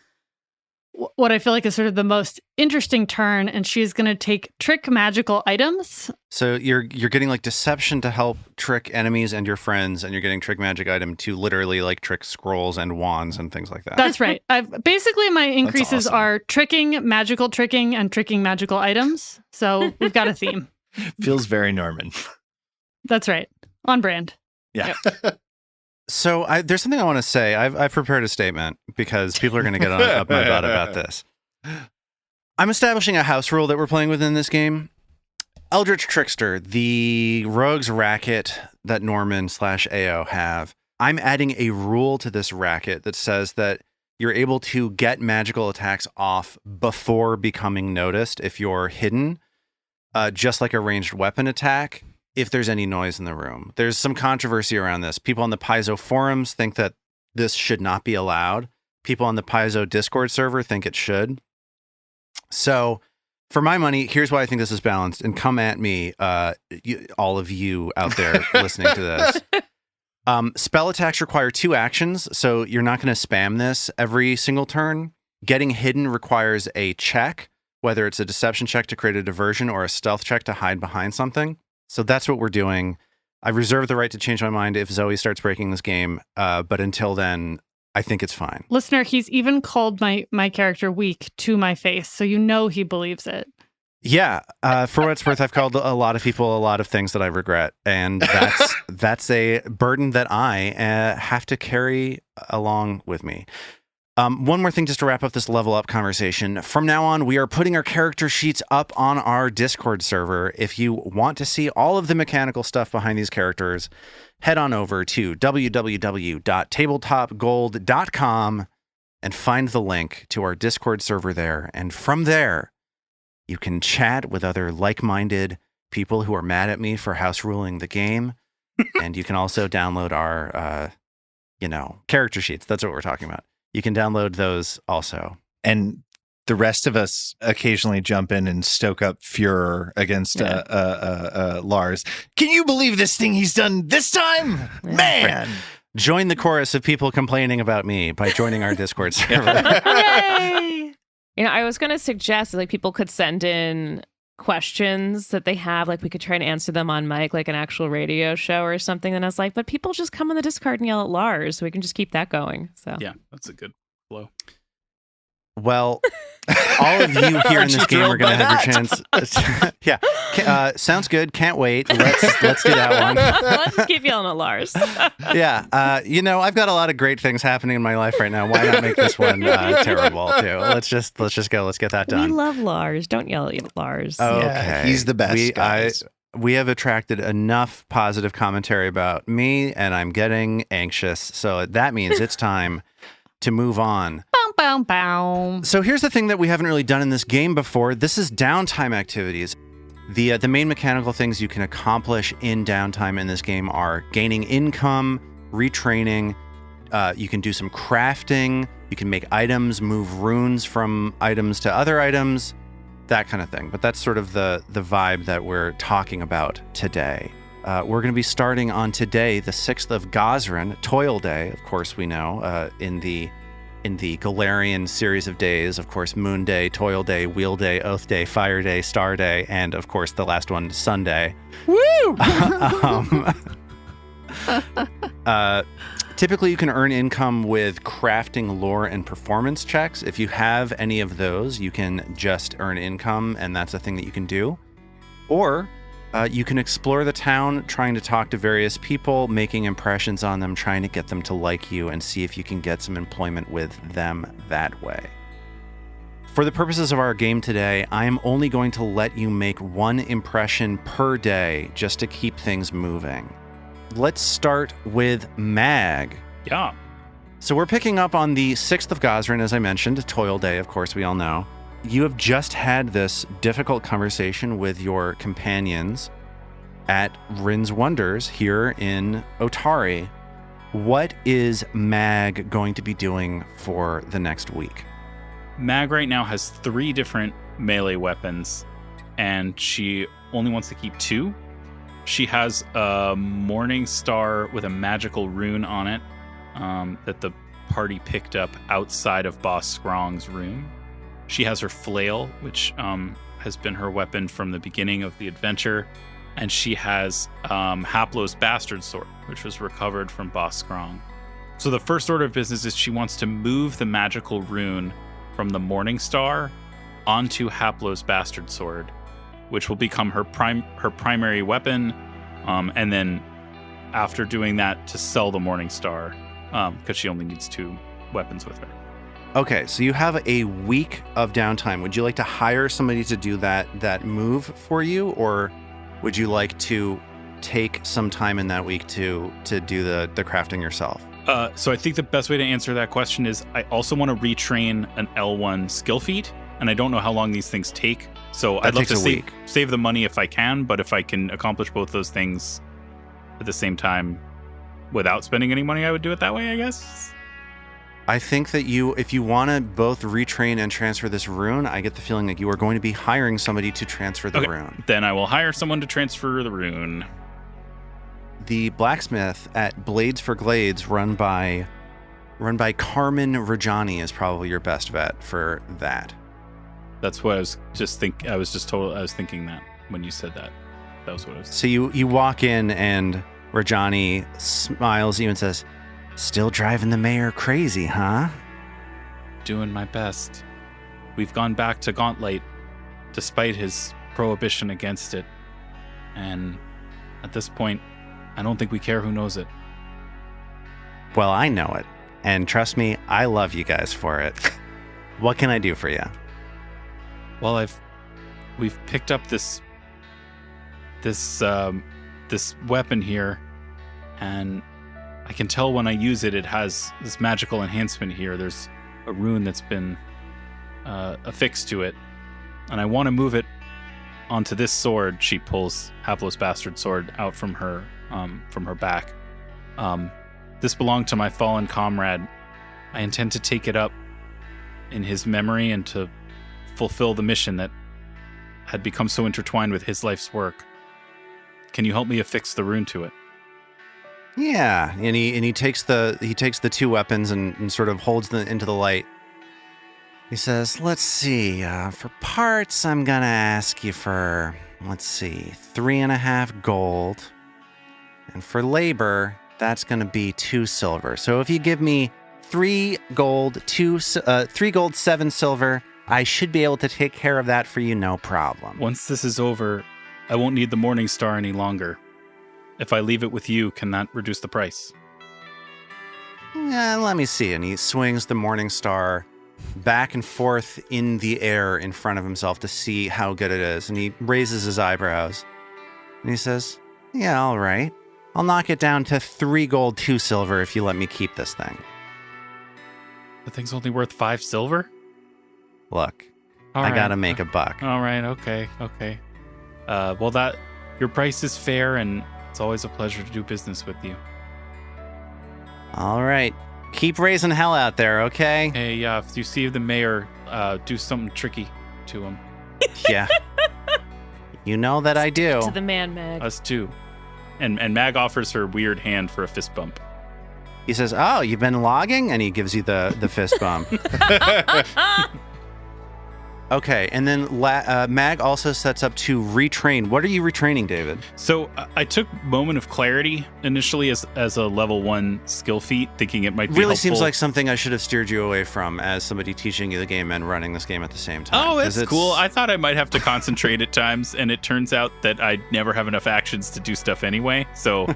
[SPEAKER 4] what I feel like is sort of the most interesting turn, and she is going to take trick magical items.
[SPEAKER 2] So you're getting like deception to help trick enemies and your friends, and you're getting trick magic item to literally like trick scrolls and wands and things like that.
[SPEAKER 4] That's right. Basically my increases
[SPEAKER 3] awesome.
[SPEAKER 4] are tricking magical items. So we've got a theme.
[SPEAKER 3] Feels very Norman.
[SPEAKER 4] That's right. On brand.
[SPEAKER 3] Yeah.
[SPEAKER 2] So there's something I want to say. I've prepared a statement because people are going to get up my butt about this. I'm establishing a house rule that we're playing with in this game. Eldritch Trickster, the rogues racket that Norman/AO have. I'm adding a rule to this racket that says that you're able to get magical attacks off before becoming noticed if you're hidden, just like a ranged weapon attack, if there's any noise in the room. There's some controversy around this. People on the Paizo forums think that this should not be allowed. People on the Paizo Discord server think it should. So for my money, here's why I think this is balanced. And come at me, all of you out there listening to this. Spell attacks require 2 actions, so you're not going to spam this every single turn. Getting hidden requires a check, whether it's a deception check to create a diversion or a stealth check to hide behind something. So that's what we're doing. I reserve the right to change my mind if Zoe starts breaking this game, but until then, I think it's fine.
[SPEAKER 4] Listener, he's even called my character weak to my face, so you know he believes it.
[SPEAKER 2] Yeah, for what it's worth, I've called a lot of people a lot of things that I regret, and that's a burden that I have to carry along with me. One more thing just to wrap up this level up conversation. From now on, we are putting our character sheets up on our Discord server. If you want to see all of the mechanical stuff behind these characters, head on over to www.tabletopgold.com and find the link to our Discord server there. And from there, you can chat with other like-minded people who are mad at me for house ruling the game. And you can also download our, character sheets. That's what we're talking about. You can download those also.
[SPEAKER 3] And the rest of us occasionally jump in and stoke up furor against Lars. Can you believe this thing he's done this time? Man!
[SPEAKER 2] Join the chorus of people complaining about me by joining our Discord server.
[SPEAKER 4] Hooray!
[SPEAKER 7] I was going to suggest like people could send in questions that they have, like we could try and answer them on mic, like an actual radio show or something. And I was like, but people just come on the Discord and yell at Lars, so we can just keep that going. So
[SPEAKER 1] Yeah, that's a good flow.
[SPEAKER 2] Well, all of you here in this game are going to have your chance. Yeah, sounds good. Can't wait. Let's do that one.
[SPEAKER 7] Let's keep yelling at Lars.
[SPEAKER 2] Yeah, I've got a lot of great things happening in my life right now. Why not make this one terrible too? Let's just go. Let's get that done.
[SPEAKER 7] We love Lars. Don't yell at Lars.
[SPEAKER 2] Okay,
[SPEAKER 3] Yeah, he's the best. Guys.
[SPEAKER 2] We have attracted enough positive commentary about me, and I'm getting anxious. So that means it's time to move on.
[SPEAKER 4] Bow, bow, bow.
[SPEAKER 2] So here's the thing that we haven't really done in this game before. This is downtime activities. The main mechanical things you can accomplish in downtime in this game are gaining income, retraining. You can do some crafting. You can make items, move runes from items to other items, that kind of thing. But that's sort of the vibe that we're talking about today. We're going to be starting on today, the 6th of Gazran, Toil Day, of course we know, in the Galarian series of days, of course, Moon Day, Toil Day, Wheel Day, Oath Day, Fire Day, Star Day, and of course the last one, Sunday.
[SPEAKER 4] Woo!
[SPEAKER 2] Typically, you can earn income with crafting, lore, and performance checks. If you have any of those, you can just earn income, and that's a thing that you can do. Or you can explore the town, trying to talk to various people, making impressions on them, trying to get them to like you, and see if you can get some employment with them that way. For the purposes of our game today, I am only going to let you make 1 impression per day just to keep things moving. Let's start with Mag.
[SPEAKER 1] Yeah.
[SPEAKER 2] So we're picking up on the 6th of Gazran, as I mentioned, Toil Day, of course, we all know. You have just had this difficult conversation with your companions at Rin's Wonders here in Otari. What is Mag going to be doing for the next week?
[SPEAKER 1] Mag right now has 3 different melee weapons, and she only wants to keep 2. She has a Morning Star with a magical rune on it that the party picked up outside of Boss Scrong's room. She has her flail, which has been her weapon from the beginning of the adventure. And she has Haplo's Bastard Sword, which was recovered from Boss Scrong. So the first order of business is she wants to move the magical rune from the Morning Star onto Haplo's Bastard Sword which will become her primary weapon, and then after doing that, to sell the Morning Star, because she only needs 2 weapons with her.
[SPEAKER 2] Okay, so you have a week of downtime. Would you like to hire somebody to do that move for you, or would you like to take some time in that week to do the crafting yourself?
[SPEAKER 1] So I think the best way to answer that question is I also want to retrain an L1 skill feat, and I don't know how long these things take. So I'd love to save the money if I can, but if I can accomplish both those things at the same time without spending any money, I would do it that way, I guess.
[SPEAKER 2] I think that if you want to both retrain and transfer this rune, I get the feeling that you are going to be hiring somebody to transfer the rune.
[SPEAKER 1] Then I will hire someone to transfer the rune.
[SPEAKER 2] The blacksmith at Blades for Glades, run by Carmen Rajani, is probably your best bet for that.
[SPEAKER 1] That's what I was just thinking. I was thinking that when you said that. That was what I was.
[SPEAKER 2] So you walk in and Rajani smiles at you and says, "Still driving the mayor crazy, huh?"
[SPEAKER 1] Doing my best. We've gone back to Gauntlet despite his prohibition against it. And at this point, I don't think we care who knows it.
[SPEAKER 2] Well, I know it. And trust me, I love you guys for it. What can I do for you?
[SPEAKER 1] Well, we've picked up this weapon here, and I can tell when I use it, it has this magical enhancement here. There's a rune that's been affixed to it, and I want to move it onto this sword. She pulls Hapless Bastard sword out from her back. This belonged to my fallen comrade. I intend to take it up in his memory and to fulfill the mission that had become so intertwined with his life's work. Can you help me affix the rune to it?
[SPEAKER 2] Yeah, and he takes the 2 weapons and sort of holds them into the light. He says, "Let's see. For parts, I'm gonna ask you for 3.5 gold, and for labor, that's gonna be 2 silver. So if you give me 3 gold, 7 silver, I should be able to take care of that for you, no problem."
[SPEAKER 1] Once this is over, I won't need the Morning Star any longer. If I leave it with you, can that reduce the price?
[SPEAKER 2] Yeah, let me see. And he swings the Morning Star back and forth in the air in front of himself to see how good it is. And he raises his eyebrows. And he says, "Yeah, all right. I'll knock it down to 3 gold, 2 silver if you let me keep this thing."
[SPEAKER 1] The thing's only worth 5 silver?
[SPEAKER 2] Look,
[SPEAKER 1] All
[SPEAKER 2] I
[SPEAKER 1] right.
[SPEAKER 2] gotta make a buck.
[SPEAKER 1] All right, okay. Well, your price is fair, and it's always a pleasure to do business with you.
[SPEAKER 2] All right. Keep raising hell out there, okay?
[SPEAKER 1] Hey, if you see the mayor, do something tricky to him.
[SPEAKER 2] Yeah. You know that I do.
[SPEAKER 7] To the man, Mag.
[SPEAKER 1] Us too. And Mag offers her weird hand for a fist bump.
[SPEAKER 2] He says, "Oh, you've been logging?" And he gives you the fist bump. Okay, and then Mag also sets up to retrain. What are you retraining, David?
[SPEAKER 1] So I took Moment of Clarity initially as a level 1 skill feat, thinking it might be
[SPEAKER 2] Really
[SPEAKER 1] helpful.
[SPEAKER 2] seems like something I should have steered you away from as somebody teaching you the game and running this game at the same time.
[SPEAKER 1] Oh,
[SPEAKER 2] 'Cause
[SPEAKER 1] that's cool. I thought I might have to concentrate at times, and it turns out that I never have enough actions to do stuff anyway. So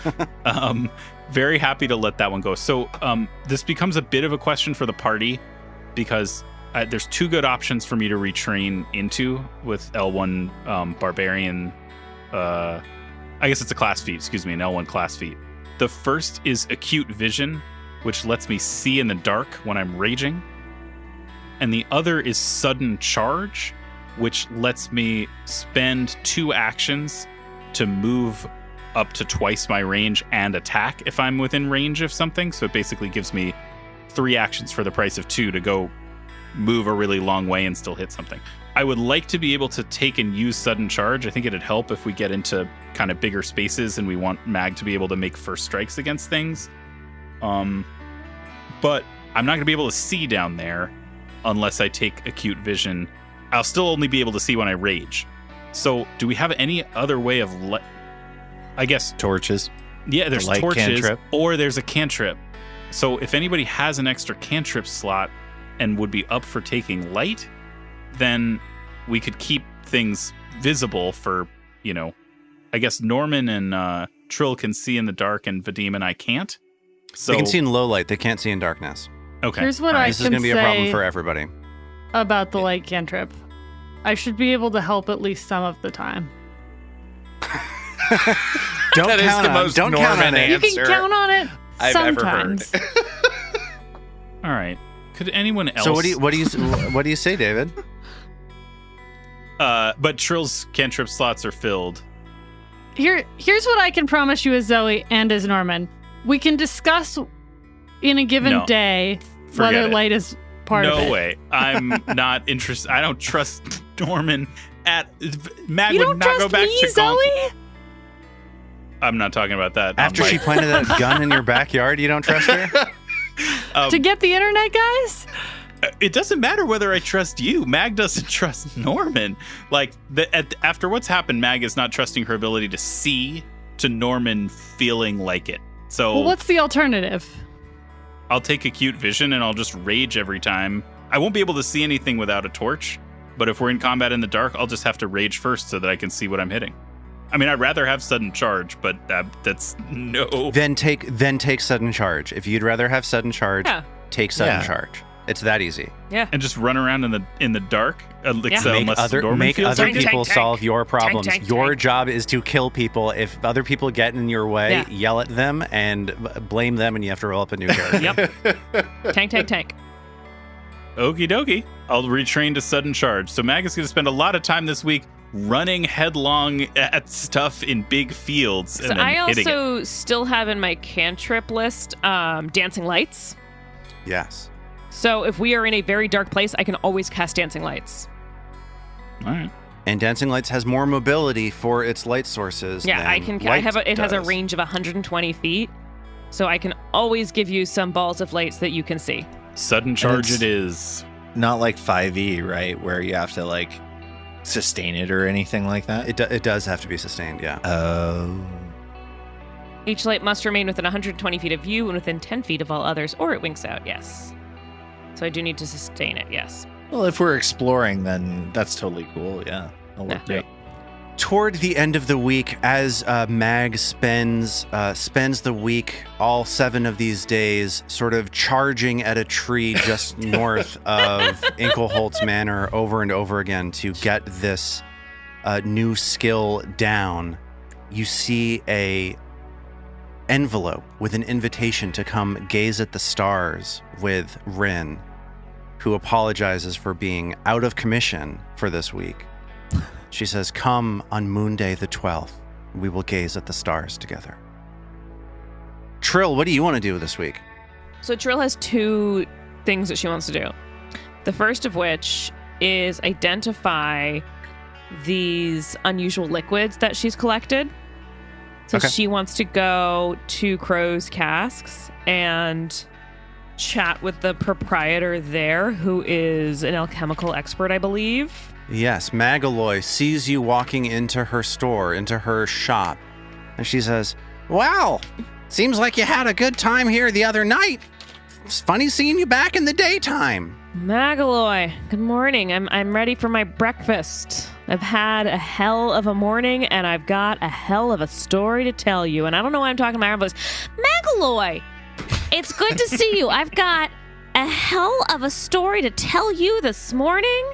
[SPEAKER 1] very happy to let that one go. So this becomes a bit of a question for the party, because there's 2 good options for me to retrain into with L1 Barbarian. I guess it's a class feat, an L1 class feat. The first is Acute Vision, which lets me see in the dark when I'm raging. And the other is Sudden Charge, which lets me spend 2 actions to move up to twice my range and attack if I'm within range of something. So it basically gives me 3 actions for the price of 2 to go move a really long way and still hit something. I would like to be able to take and use Sudden Charge. I think it'd help if we get into kind of bigger spaces and we want Mag to be able to make first strikes against things. But I'm not going to be able to see down there unless I take Acute Vision. I'll still only be able to see when I rage. So do we have any other way of I guess
[SPEAKER 3] Torches.
[SPEAKER 1] Yeah, there's
[SPEAKER 3] light
[SPEAKER 1] torches
[SPEAKER 3] cantrip.
[SPEAKER 1] or there's a cantrip. So if anybody has an extra cantrip slot and would be up for taking light, then we could keep things visible for, I guess Norman and Trill can see in the dark and Vadim and I can't. So
[SPEAKER 2] They can see in low light. They can't see in darkness.
[SPEAKER 1] Okay.
[SPEAKER 4] Here's what
[SPEAKER 1] All right.
[SPEAKER 4] I
[SPEAKER 2] This is
[SPEAKER 4] can
[SPEAKER 2] going to be a problem
[SPEAKER 4] say
[SPEAKER 2] for everybody.
[SPEAKER 4] about the light cantrip. I should be able to help at least some of the time.
[SPEAKER 2] Don't
[SPEAKER 8] That is
[SPEAKER 2] count
[SPEAKER 8] the
[SPEAKER 2] on,
[SPEAKER 8] most
[SPEAKER 2] don't count on
[SPEAKER 8] Norman
[SPEAKER 2] it.
[SPEAKER 4] You
[SPEAKER 8] answer
[SPEAKER 4] can count on it
[SPEAKER 8] I've ever
[SPEAKER 4] sometimes.
[SPEAKER 8] heard.
[SPEAKER 1] All right. Could anyone else?
[SPEAKER 2] So what do you say, David?
[SPEAKER 1] But Trill's cantrip slots are filled.
[SPEAKER 4] Here's what I can promise you as Zoe and as Norman. We can discuss in a given
[SPEAKER 1] No.
[SPEAKER 4] day
[SPEAKER 1] Forget
[SPEAKER 4] whether
[SPEAKER 1] it.
[SPEAKER 4] light is part of it.
[SPEAKER 1] No way. I'm not interested. I don't trust Norman Mag
[SPEAKER 4] You
[SPEAKER 1] would
[SPEAKER 4] don't
[SPEAKER 1] not go
[SPEAKER 4] trust
[SPEAKER 1] back
[SPEAKER 4] me,
[SPEAKER 1] to
[SPEAKER 4] Zoe?
[SPEAKER 1] I'm not talking about that.
[SPEAKER 2] After she pointed that gun in your backyard, you don't trust her?
[SPEAKER 4] To get the internet, guys?
[SPEAKER 1] It doesn't matter whether I trust you. Mag doesn't trust Norman. Like, after what's happened, Mag is not trusting her ability to see to Norman feeling like it. So
[SPEAKER 4] Well, what's the alternative?
[SPEAKER 1] I'll take acute vision and I'll just rage every time. I won't be able to see anything without a torch, but if we're in combat in the dark, I'll just have to rage first so that I can see what I'm hitting. I mean, I'd rather have sudden charge, but that's no.
[SPEAKER 2] Then take sudden charge. If you'd rather have sudden charge, take sudden charge. It's that easy.
[SPEAKER 7] Yeah.
[SPEAKER 1] And just run around in the dark. So
[SPEAKER 2] Make
[SPEAKER 1] unless
[SPEAKER 2] other
[SPEAKER 1] Norman feels like it.
[SPEAKER 2] people solve your problems.
[SPEAKER 7] Tank.
[SPEAKER 2] Your job is to kill people. If other people get in your way,
[SPEAKER 7] Yeah.
[SPEAKER 2] yell at them and blame them, and you have to roll up a new character.
[SPEAKER 7] Yep. Tank.
[SPEAKER 1] Okie dokie. I'll retrain to sudden charge. So Mag is going to spend a lot of time this week running headlong at stuff in big fields and
[SPEAKER 7] So
[SPEAKER 1] then
[SPEAKER 7] I
[SPEAKER 1] hitting it.
[SPEAKER 7] also still have in my cantrip list dancing lights.
[SPEAKER 2] Yes.
[SPEAKER 7] So if we are in a very dark place, I can always cast dancing lights.
[SPEAKER 1] All right.
[SPEAKER 2] And Dancing Lights has more mobility for its light sources.
[SPEAKER 7] Yeah,
[SPEAKER 2] than
[SPEAKER 7] I can.
[SPEAKER 2] light
[SPEAKER 7] It has a
[SPEAKER 2] does.
[SPEAKER 7] range of 120 feet, so I can always give you some balls of lights that you can see.
[SPEAKER 1] Sudden charge
[SPEAKER 3] it's-
[SPEAKER 1] it is.
[SPEAKER 3] Not like 5e, right? Where you have to like sustain it or anything like that.
[SPEAKER 2] It does have to be sustained, yeah.
[SPEAKER 3] Oh.
[SPEAKER 7] Each light must remain within 120 feet of you and within 10 feet of all others, or it winks out. Yes. So I do need to sustain it. Yes.
[SPEAKER 3] Well, if we're exploring, then that's totally cool. Yeah. That'll work
[SPEAKER 7] Yeah.
[SPEAKER 3] great.
[SPEAKER 2] Toward the end of the week, as Mag spends the week, all 7 of these days, sort of charging at a tree just north of Inkleholtz Manor over and over again to get this new skill down, you see a envelope with an invitation to come gaze at the stars with Rin, who apologizes for being out of commission for this week. She says, "Come on Moonday the 12th. We will gaze at the stars together." Trill, what do you want to do this week?
[SPEAKER 7] So Trill has 2 things that she wants to do. The first of which is identify these unusual liquids that she's collected. So
[SPEAKER 2] Okay.
[SPEAKER 7] she wants to go to Crow's Casks and chat with the proprietor there, who is an alchemical expert, I believe.
[SPEAKER 2] Yes, Magaloy sees you walking into her store, into her shop, and she says, "Well, seems like you had a good time here the other night. It's funny seeing you back in the daytime."
[SPEAKER 7] Magaloy, good morning. I'm ready for my breakfast. I've had a hell of a morning, and I've got a hell of a story to tell you. And I don't know why I'm talking my own voice. Magaloy, it's good to see you. I've got a hell of a story to tell you this morning.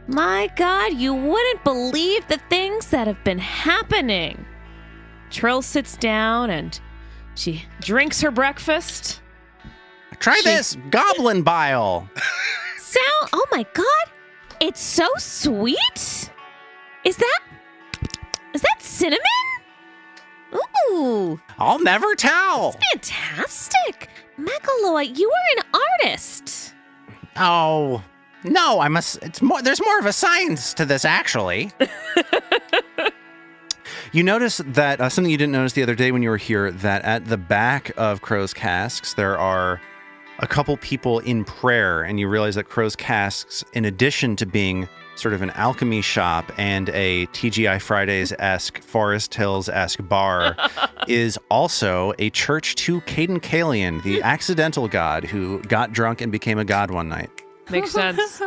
[SPEAKER 7] My God, you wouldn't believe the things that have been happening. Trill sits down and she drinks her breakfast.
[SPEAKER 2] Try this goblin bile.
[SPEAKER 5] Oh my God, it's so sweet. Is that cinnamon? Ooh,
[SPEAKER 2] I'll never tell.
[SPEAKER 5] fantastic. Magaloy, you are an artist.
[SPEAKER 2] Oh, no, it's more, there's more of a science to this, actually. You notice that something you didn't notice the other day when you were here, that at the back of Crow's Casks, there are a couple people in prayer, and you realize that Crow's Casks, in addition to being sort of an alchemy shop and a TGI Fridays-esque, Forest Hills-esque bar, is also a church to Caden Kalian, the accidental god who got drunk and became a god one night.
[SPEAKER 7] Makes sense.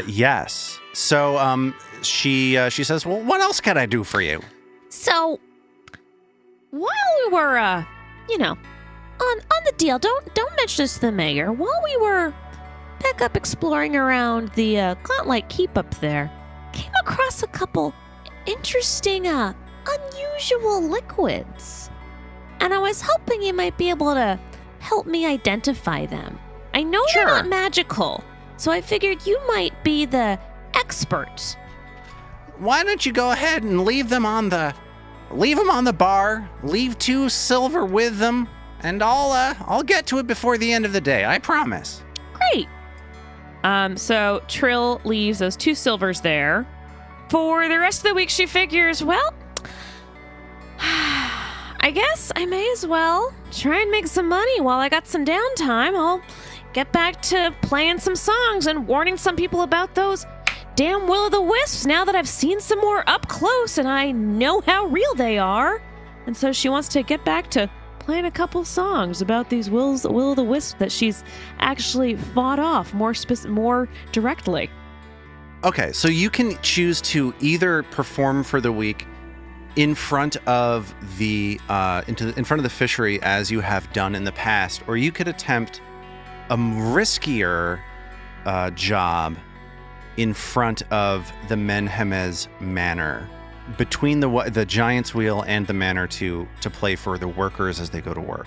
[SPEAKER 2] Yes. So she says, well, what else can I do for you?
[SPEAKER 5] So, while we were, on the deal, don't mention this to the mayor. While we were back up exploring around the Gauntlet Keep up there, came across a couple interesting, unusual liquids. And I was hoping you might be able to help me identify them. I know
[SPEAKER 2] Sure.
[SPEAKER 5] they're not magical, so I figured you might be the expert.
[SPEAKER 2] Why don't you go ahead and leave them on the bar, leave 2 silver with them, and I'll get to it before the end of the day, I promise.
[SPEAKER 5] Great.
[SPEAKER 7] So Trill leaves those 2 silvers there. For the rest of the week, she figures, well, I guess I may as well try and make some money while I got some downtime. I'll get back to playing some songs and warning some people about those damn will-o'-the-wisps now that I've seen some more up close and I know how real they are. And so she wants to get back to playing a couple songs about these will-o'-the-wisps that she's actually fought off more directly.
[SPEAKER 2] Okay, so you can choose to either perform for the week in front of the in front of the fishery as you have done in the past, or you could attempt a riskier job in front of the Menhemez Manor, between the Giant's Wheel and the Manor to play for the workers as they go to work.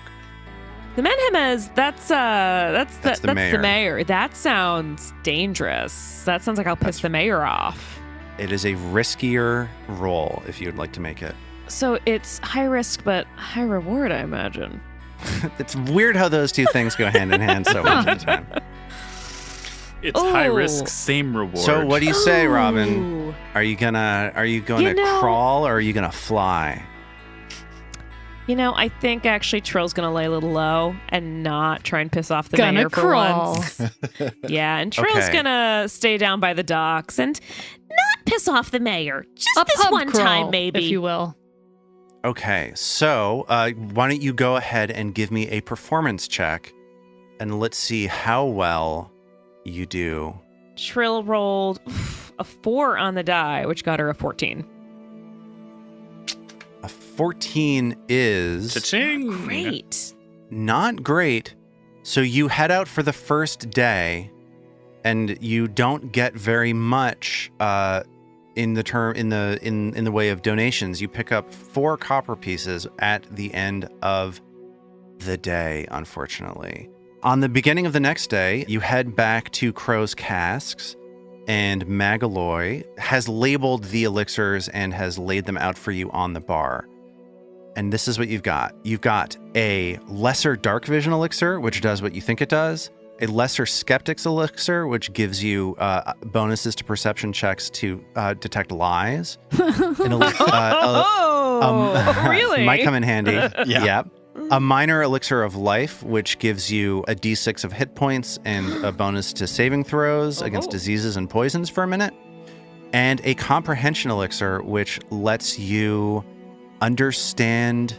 [SPEAKER 7] The Menhemez, that's the mayor. That sounds dangerous. That sounds like I'll piss the mayor off.
[SPEAKER 2] It is a riskier role if you would like to make it.
[SPEAKER 7] So it's high risk but high reward, I imagine.
[SPEAKER 2] It's weird how those two things go hand in hand so much of the time.
[SPEAKER 1] It's high risk, same reward.
[SPEAKER 2] So what do you say, Robin?
[SPEAKER 7] Ooh.
[SPEAKER 2] Are you gonna crawl or are you gonna fly?
[SPEAKER 7] I think actually Trill's gonna lay a little low and not try and piss off the
[SPEAKER 4] Gonna
[SPEAKER 7] mayor for
[SPEAKER 4] crawl.
[SPEAKER 7] once. Yeah, and Trill's
[SPEAKER 2] Okay.
[SPEAKER 7] gonna stay down by the docks and
[SPEAKER 5] Not piss off the mayor. Just
[SPEAKER 4] A
[SPEAKER 5] this
[SPEAKER 4] pub
[SPEAKER 5] one
[SPEAKER 4] crawl,
[SPEAKER 5] time, maybe.
[SPEAKER 4] if you will.
[SPEAKER 2] Okay, so why don't you go ahead and give me a performance check, and let's see how well you do.
[SPEAKER 7] Trill rolled a 4 on the die, which got her a 14.
[SPEAKER 2] A 14 is
[SPEAKER 1] Cha-ching!
[SPEAKER 5] Great.
[SPEAKER 2] not great. So you head out for the first day, and you don't get very much in the way of donations. You pick up 4 copper pieces at the end of the day, unfortunately. On the beginning of the next day, you head back to Crow's Casks, and Magaloy has labeled the elixirs and has laid them out for you on the bar. And this is what you've got. You've got a lesser dark vision elixir, which does what you think it does. A lesser skeptic's elixir, which gives you bonuses to perception checks to detect lies.
[SPEAKER 7] Really?
[SPEAKER 2] Might come in handy. Yeah. A minor elixir of life, which gives you a d6 of hit points and a bonus to saving throws against diseases and poisons for a minute. And a comprehension elixir, which lets you understand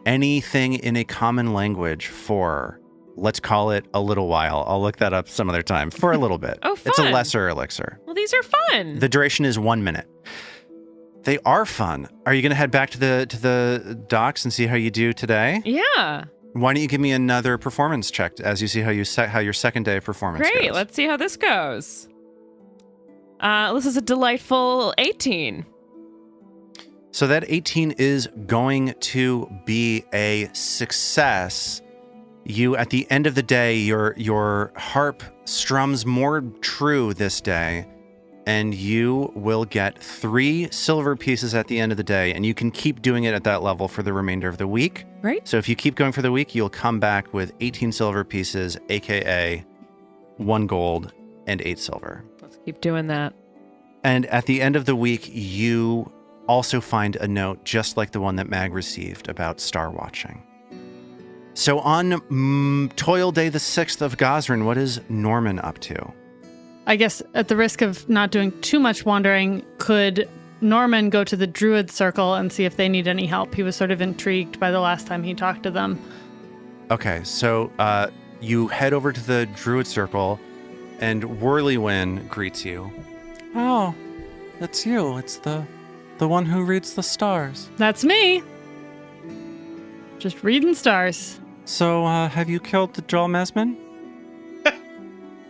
[SPEAKER 2] anything in a common language for, let's call it a little while. I'll look that up some other time. For a little bit.
[SPEAKER 7] Oh,
[SPEAKER 2] It's a
[SPEAKER 7] fun.
[SPEAKER 2] lesser elixir.
[SPEAKER 7] Well, these are fun.
[SPEAKER 2] The duration is 1 minute. They are fun. Are you going to head back to the docks and see how you do today?
[SPEAKER 7] Yeah.
[SPEAKER 2] Why don't you give me another performance check as you see how your second day of performance
[SPEAKER 7] Great.
[SPEAKER 2] goes?
[SPEAKER 7] Let's see how this goes. This is a delightful 18.
[SPEAKER 2] So that 18 is going to be a success. You, at the end of the day, your harp strums more true this day, and you will get 3 silver pieces at the end of the day, and you can keep doing it at that level for the remainder of the week.
[SPEAKER 7] Right.
[SPEAKER 2] So if you keep going for the week, you'll come back with 18 silver pieces, aka 1 gold and 8 silver.
[SPEAKER 7] Let's keep doing that.
[SPEAKER 2] And at the end of the week, you also find a note just like the one that Mag received about star watching. So on Toil Day the 6th of Gosrin, what is Norman up to?
[SPEAKER 4] I guess at the risk of not doing too much wandering, could Norman go to the Druid Circle and see if they need any help? He was sort of intrigued by the last time he talked to them.
[SPEAKER 2] Okay, so you head over to the Druid Circle, and Whirlywin greets you. Oh, it's you. It's the one who reads the stars.
[SPEAKER 4] That's me. Just reading stars.
[SPEAKER 2] So, have you killed the Joel Mesman?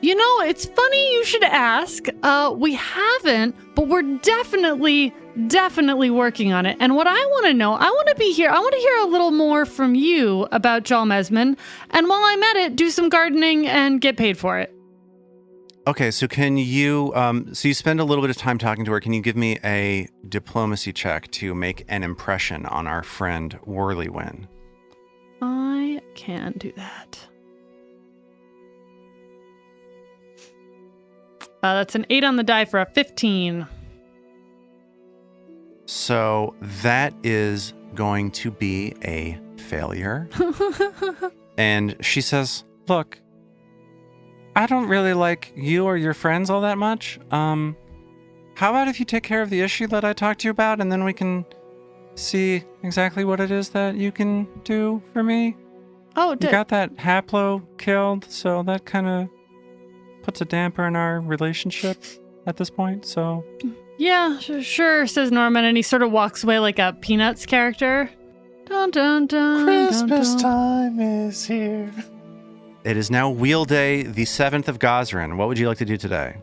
[SPEAKER 4] You know, it's funny you should ask. We haven't, but we're definitely working on it. And what I want to know, I want to hear a little more from you about Joel Mesman. And while I'm at it, do some gardening and get paid for it.
[SPEAKER 2] Okay, so can you, so you spend a little bit of time talking to her. Can you give me a diplomacy check to make an impression on our friend Whirlywin?
[SPEAKER 4] I can do that. That's an 8 on the die for a 15.
[SPEAKER 2] So that is going to be a failure. And she says, look, I don't really like you or your friends all that much. How about if you take care of the issue that I talked to you about, and then we can see exactly what it is that you can do for me?
[SPEAKER 4] Oh,
[SPEAKER 2] you got that Haplo killed, so that kind of puts a damper in our relationship at this point, so...
[SPEAKER 4] Yeah, sure, says Norman, and he sort of walks away like a Peanuts character. Dun, dun, dun,
[SPEAKER 3] Christmas
[SPEAKER 4] dun, dun.
[SPEAKER 3] time is here.
[SPEAKER 2] It is now Wheel Day, the 7th of Gosrin. What would you like to do today?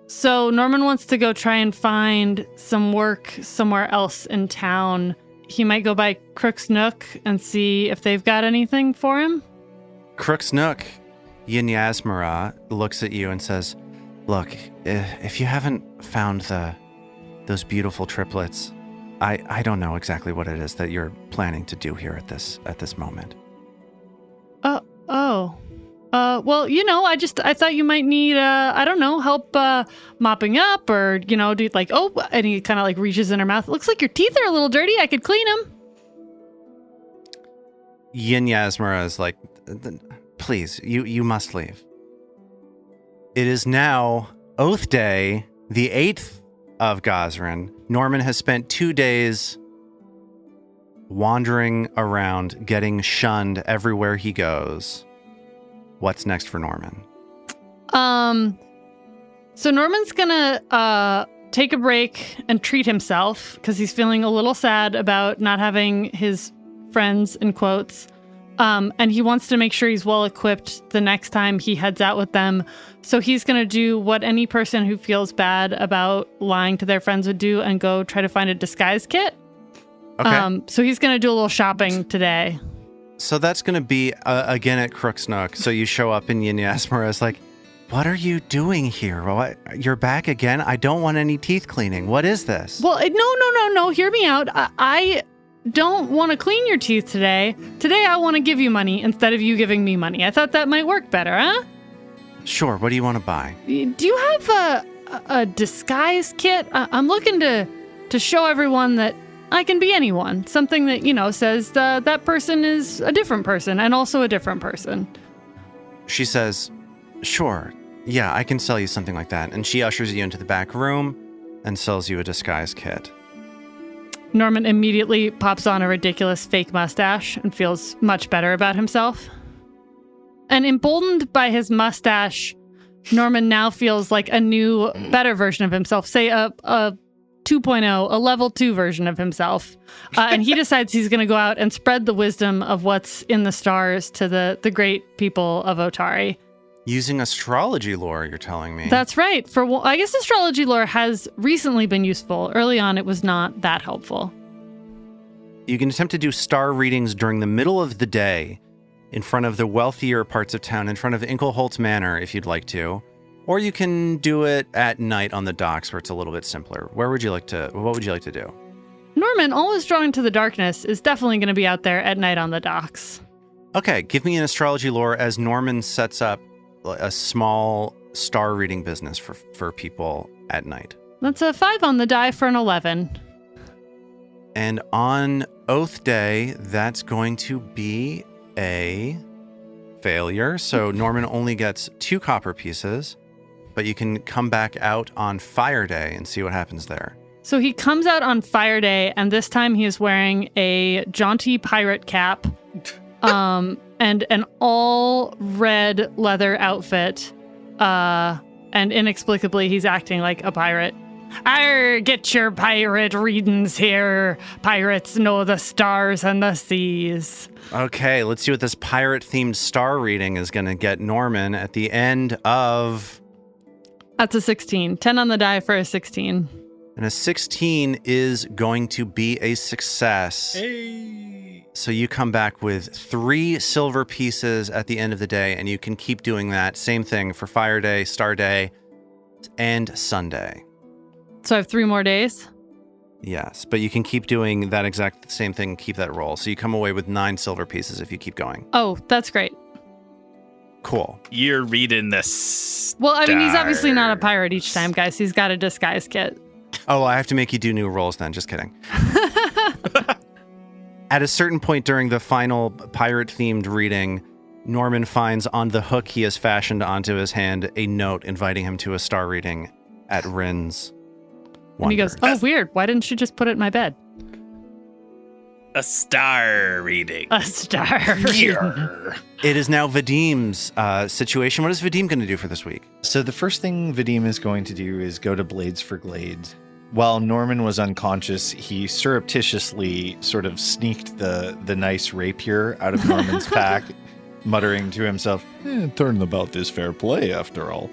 [SPEAKER 4] So Norman wants to go try and find some work somewhere else in town. He might go by Crook's Nook and see if they've got anything for him.
[SPEAKER 2] Crook's Nook, Yin Yasmara, looks at you and says, look, if you haven't found those beautiful triplets, I don't know exactly what it is that you're planning to do here at this moment.
[SPEAKER 4] Well, you know, I thought you might need, I don't know, help mopping up or, you know, do like, oh, and he kind of like reaches in her mouth. Looks like your teeth are a little dirty. I could clean them.
[SPEAKER 2] Yin Yasmara is like, please, you must leave. It is now Oath Day, the 8th of Gosrin. Norman has spent 2 days wandering around, getting shunned everywhere he goes. What's next for Norman?
[SPEAKER 4] So Norman's gonna take a break and treat himself because he's feeling a little sad about not having his friends, in quotes. And he wants to make sure he's well equipped the next time he heads out with them. So he's gonna do what any person who feels bad about lying to their friends would do and go try to find a disguise kit.
[SPEAKER 2] Okay.
[SPEAKER 4] So he's gonna do a little shopping today.
[SPEAKER 2] So that's going to be, again, at Crook's Nook. So you show up in Yin Yasmara. It's like, what are you doing here? Well, you're back again? I don't want any teeth cleaning. What is this?
[SPEAKER 4] Well, no. Hear me out. I don't want to clean your teeth today. Today, I want to give you money instead of you giving me money. I thought that might work better, huh?
[SPEAKER 2] Sure. What do you want to buy?
[SPEAKER 4] Do you have a disguise kit? I'm looking to show everyone that I can be anyone. Something that, you know, says that person is a different person and also a different person.
[SPEAKER 2] She says, sure. Yeah, I can sell you something like that. And she ushers you into the back room and sells you a disguise kit.
[SPEAKER 4] Norman immediately pops on a ridiculous fake mustache and feels much better about himself. And emboldened by his mustache, Norman now feels like a new, better version of himself. Say a 2.0, a level 2 version of himself. And he decides he's going to go out and spread the wisdom of what's in the stars to the great people of Otari.
[SPEAKER 2] Using astrology lore, you're telling me?
[SPEAKER 4] That's right. I guess astrology lore has recently been useful. Early on, it was not that helpful.
[SPEAKER 2] You can attempt to do star readings during the middle of the day in front of the wealthier parts of town, in front of Inkelholtz Manor, if you'd like to. Or you can do it at night on the docks where it's a little bit simpler. What would you like to do?
[SPEAKER 4] Norman, always drawn to the darkness, is definitely going to be out there at night on the docks.
[SPEAKER 2] Okay, give me an astrology lore as Norman sets up a small star reading business for people at night.
[SPEAKER 4] That's a 5 on the die for an 11.
[SPEAKER 2] And on Oath Day, that's going to be a failure. So Norman only gets 2 copper pieces. But you can come back out on Fire Day and see what happens there.
[SPEAKER 4] So he comes out on Fire Day, and this time he is wearing a jaunty pirate cap and an all red leather outfit and inexplicably he's acting like a pirate. Arr, get your pirate readings here. Pirates know the stars and the seas.
[SPEAKER 2] Okay, let's see what this pirate-themed star reading is going to get Norman at the end of...
[SPEAKER 4] That's a 16. 10 on the die for a 16.
[SPEAKER 2] And a 16 is going to be a success.
[SPEAKER 1] Hey.
[SPEAKER 2] So you come back with 3 silver pieces at the end of the day, and you can keep doing that. Same thing for Fire Day, Star Day, and Sunday.
[SPEAKER 4] So I have 3 more days?
[SPEAKER 2] Yes, but you can keep doing that exact same thing, keep that roll. So you come away with 9 silver pieces if you keep going.
[SPEAKER 4] Oh, that's great.
[SPEAKER 2] Cool.
[SPEAKER 1] You're reading this.
[SPEAKER 4] Well, I mean, he's obviously not a pirate each time, guys. He's got a disguise kit.
[SPEAKER 2] Oh, I have to make you do new rolls then. Just kidding. At a certain point during the final pirate-themed reading, Norman finds on the hook he has fashioned onto his hand a note inviting him to a star reading at Rin's Wonder.
[SPEAKER 4] And he goes, oh, weird. Why didn't you just put it in my bed?
[SPEAKER 1] A star reading.
[SPEAKER 4] A star reading.
[SPEAKER 2] It is now Vadim's situation. What is Vadim going to do for this week?
[SPEAKER 3] So the first thing Vadim is going to do is go to Blades for Glades. While Norman was unconscious, he surreptitiously sort of sneaked the nice rapier out of Norman's pack, muttering to himself, turnabout is fair play after all.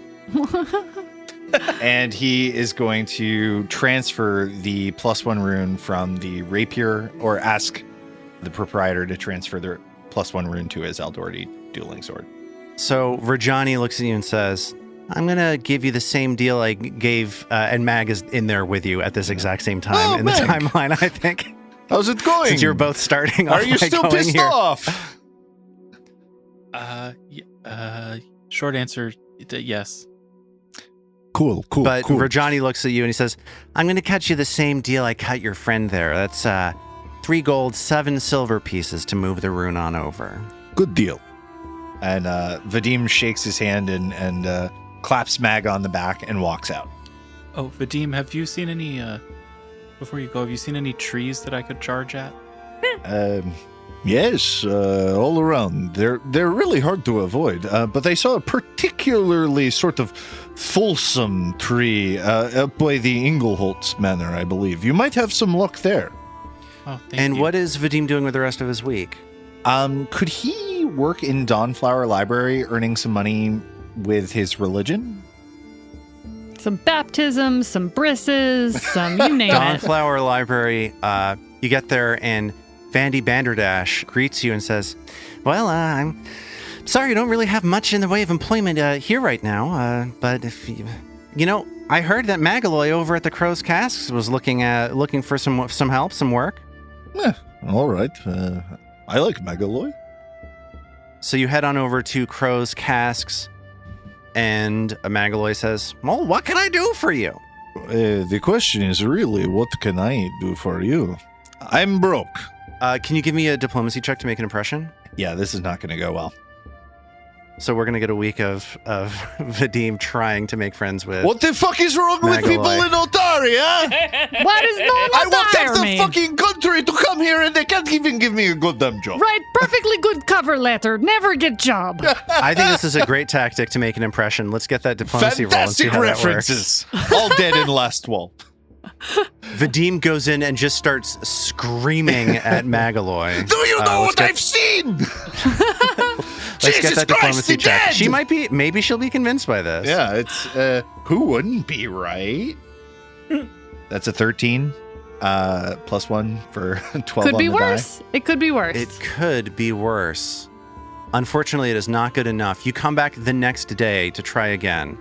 [SPEAKER 3] And he is going to transfer the +1 rune from the rapier, or ask the proprietor to transfer the +1 rune to his Aldordi dueling sword.
[SPEAKER 2] So Rajani looks at you and says, I'm going to give you the same deal I gave, and Mag is in there with you at this exact same time in the timeline, I think.
[SPEAKER 6] How's it going?
[SPEAKER 2] Since you're both starting off.
[SPEAKER 6] Are you still pissed off?
[SPEAKER 1] Short answer, yes.
[SPEAKER 6] Cool.
[SPEAKER 2] But Rajani looks at you and he says, I'm going to cut you the same deal I cut your friend there. That's 3 gold, 7 silver pieces to move the rune on over.
[SPEAKER 6] Good deal.
[SPEAKER 3] And Vadim shakes his hand and claps Mag on the back and walks out.
[SPEAKER 1] Oh, Vadim, have you seen any, before you go, have you seen any trees that I could charge at?
[SPEAKER 6] Yes, all around. They're really hard to avoid, but I saw a particularly sort of fulsome tree up by the Ingleholtz Manor, I believe. You might have some luck there.
[SPEAKER 1] Oh, thank
[SPEAKER 2] And
[SPEAKER 1] you.
[SPEAKER 2] what is Vadim doing with the rest of his week?
[SPEAKER 3] Could he work in Dawnflower Library, earning some money with his religion?
[SPEAKER 4] Some baptisms, some brisses, some you name it.
[SPEAKER 2] Dawnflower Library, you get there and Vandy Banderdash greets you and says, well, I'm sorry, I don't really have much in the way of employment here right now, but if you know, I heard that Magaloy over at the Crow's Casks was looking for some help, some work.
[SPEAKER 6] All right. I like Megaloy.
[SPEAKER 2] So you head on over to Crow's Casks, and Magaloy says, well, what can I do for you?
[SPEAKER 6] The question is really, what can I do for you? I'm broke.
[SPEAKER 2] Can you give me a diplomacy check to make an impression?
[SPEAKER 3] Yeah, this is not going to go well.
[SPEAKER 2] So we're going to get a week of Vadim trying to make friends with...
[SPEAKER 6] What the fuck is wrong with people in Otari, huh?
[SPEAKER 4] What does no
[SPEAKER 6] I want half the
[SPEAKER 4] mean?
[SPEAKER 6] fucking country to come here and they can't even give me a goddamn job.
[SPEAKER 4] Right, perfectly good cover letter. Never get job.
[SPEAKER 2] I think this is a great tactic to make an impression. Let's get that diplomacy roll and see
[SPEAKER 6] Fantastic
[SPEAKER 2] how that works.
[SPEAKER 6] references. All dead in Last Wall.
[SPEAKER 2] Vadim goes in and just starts screaming at Magaloy.
[SPEAKER 6] Do you know
[SPEAKER 2] let's
[SPEAKER 6] what I've seen?
[SPEAKER 2] Let's get that diplomacy check.
[SPEAKER 6] Dead.
[SPEAKER 2] She might be, maybe she'll be convinced by this.
[SPEAKER 3] Yeah, it's who wouldn't be, right? That's a 13 +1 for 12
[SPEAKER 4] Could
[SPEAKER 3] on
[SPEAKER 4] be
[SPEAKER 3] the
[SPEAKER 4] worse. It could be worse.
[SPEAKER 2] It could be worse. Unfortunately, it is not good enough. You come back the next day to try again.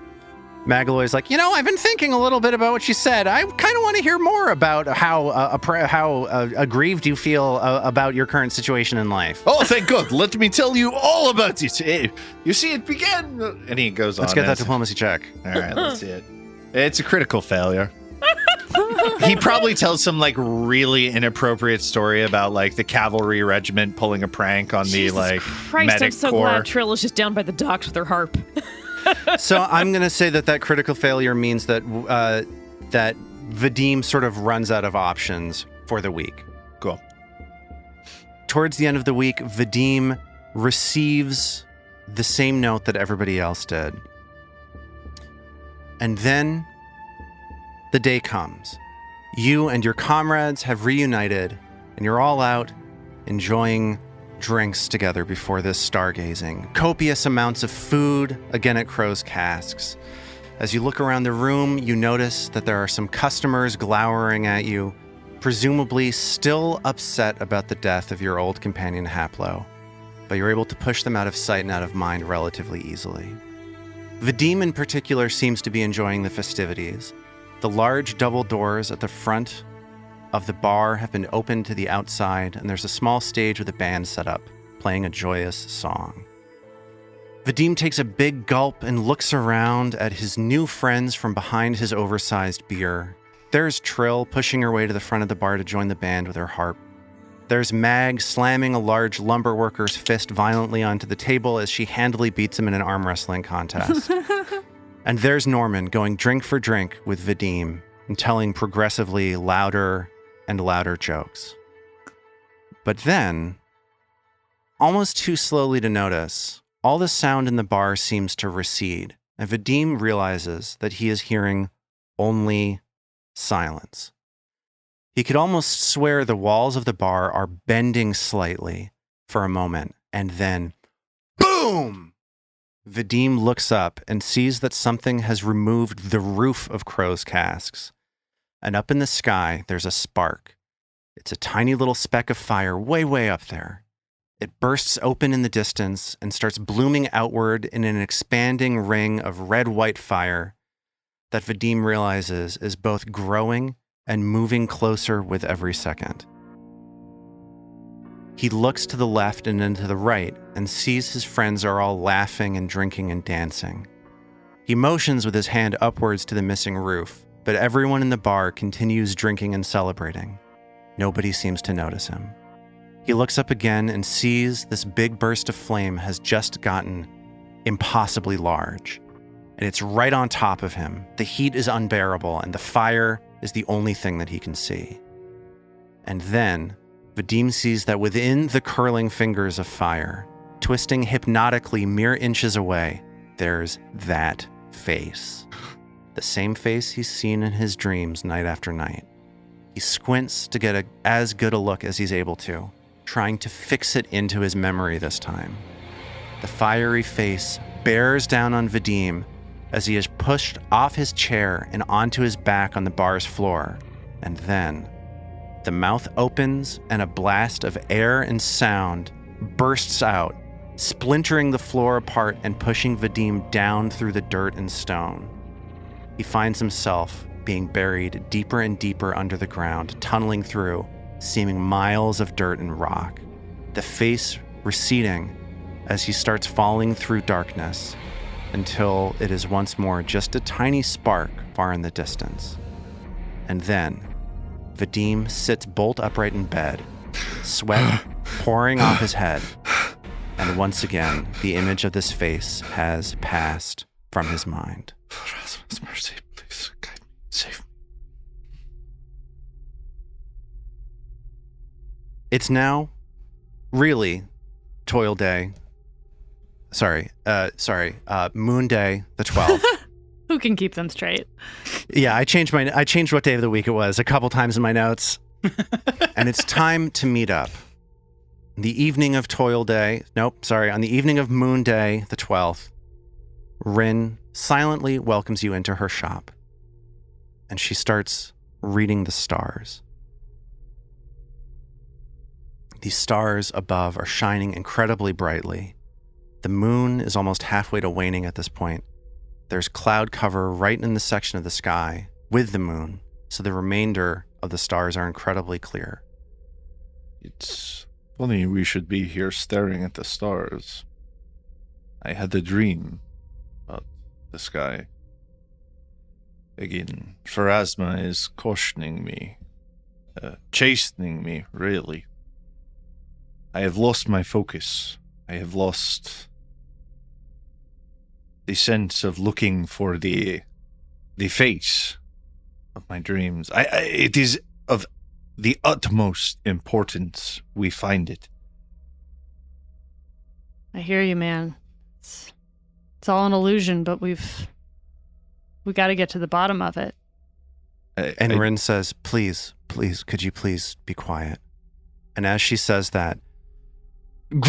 [SPEAKER 2] Magaloy's like, you know, I've been thinking a little bit about what you said. I kind of want to hear more about how aggrieved you feel about your current situation in life.
[SPEAKER 6] Oh, thank God. Let me tell you all about it.
[SPEAKER 3] You see, it began... And he goes
[SPEAKER 2] Let's
[SPEAKER 3] on.
[SPEAKER 2] get that
[SPEAKER 3] as-
[SPEAKER 2] diplomacy check.
[SPEAKER 3] All right, let's see it. It's a critical failure. He probably tells some like really inappropriate story about like the cavalry regiment pulling a prank on the
[SPEAKER 7] Jesus
[SPEAKER 3] like
[SPEAKER 7] Christ,
[SPEAKER 3] medic
[SPEAKER 7] I'm so
[SPEAKER 3] corps.
[SPEAKER 7] glad Trill is just down by the docks with her harp.
[SPEAKER 2] So I'm going to say that critical failure means that that Vadim sort of runs out of options for the week.
[SPEAKER 3] Cool.
[SPEAKER 2] Towards the end of the week, Vadim receives the same note that everybody else did. And then the day comes. You and your comrades have reunited, and you're all out enjoying drinks together before this stargazing. Copious amounts of food, again at Crow's Casks. As you look around the room, you notice that there are some customers glowering at you, presumably still upset about the death of your old companion Haplo, but you're able to push them out of sight and out of mind relatively easily. Vadim in particular seems to be enjoying the festivities. The large double doors at the front of the bar have been opened to the outside, and there's a small stage with a band set up, playing a joyous song. Vadim takes a big gulp and looks around at his new friends from behind his oversized beer. There's Trill pushing her way to the front of the bar to join the band with her harp. There's Mag slamming a large lumber worker's fist violently onto the table as she handily beats him in an arm wrestling contest. And there's Norman going drink for drink with Vadim and telling progressively louder and louder jokes. But then, almost too slowly to notice, all the sound in the bar seems to recede, and Vadim realizes that he is hearing only silence. He could almost swear the walls of the bar are bending slightly for a moment, and then, boom! Vadim looks up and sees that something has removed the roof of Crow's Casks. And up in the sky, there's a spark. It's a tiny little speck of fire way, way up there. It bursts open in the distance and starts blooming outward in an expanding ring of red-white fire that Vadim realizes is both growing and moving closer with every second. He looks to the left and then to the right and sees his friends are all laughing and drinking and dancing. He motions with his hand upwards to the missing roof, but everyone in the bar continues drinking and celebrating. Nobody seems to notice him. He looks up again and sees this big burst of flame has just gotten impossibly large, and it's right on top of him. The heat is unbearable, and the fire is the only thing that he can see. And then Vadim sees that within the curling fingers of fire, twisting hypnotically mere inches away, there's that face. The same face he's seen in his dreams night after night. He squints to get as good a look as he's able to, trying to fix it into his memory this time. The fiery face bears down on Vadim as he is pushed off his chair and onto his back on the bar's floor, and then the mouth opens and a blast of air and sound bursts out, splintering the floor apart and pushing Vadim down through the dirt and stone. He finds himself being buried deeper and deeper under the ground, tunneling through, seeming miles of dirt and rock. The face receding as he starts falling through darkness until it is once more just a tiny spark far in the distance. And then Vadim sits bolt upright in bed, sweat pouring off his head, and once again, the image of this face has passed from his mind.
[SPEAKER 6] Rasmus, mercy, please guide me, save me.
[SPEAKER 2] It's now really Moon Day the 12th.
[SPEAKER 4] Who can keep them straight?
[SPEAKER 2] Yeah, I changed what day of the week it was a couple times in my notes. And it's time to meet up. On the evening of on the evening of Moon Day the 12th, Rin silently welcomes you into her shop. And she starts reading the stars. These stars above are shining incredibly brightly. The moon is almost halfway to waning at this point. There's cloud cover right in the section of the sky with the moon, so the remainder of the stars are incredibly clear.
[SPEAKER 6] It's funny we should be here staring at the stars. I had a dream about the sky. Again, Pharasma is cautioning me, chastening me, really. I have lost my focus. I have lost the sense of looking for the face of my dreams. It is of the utmost importance we find it.
[SPEAKER 4] I hear you, man. It's all an illusion, but we've We got to get to the bottom of it.
[SPEAKER 2] And Rin says, please, could you please be quiet? And as she says that, Gauntlight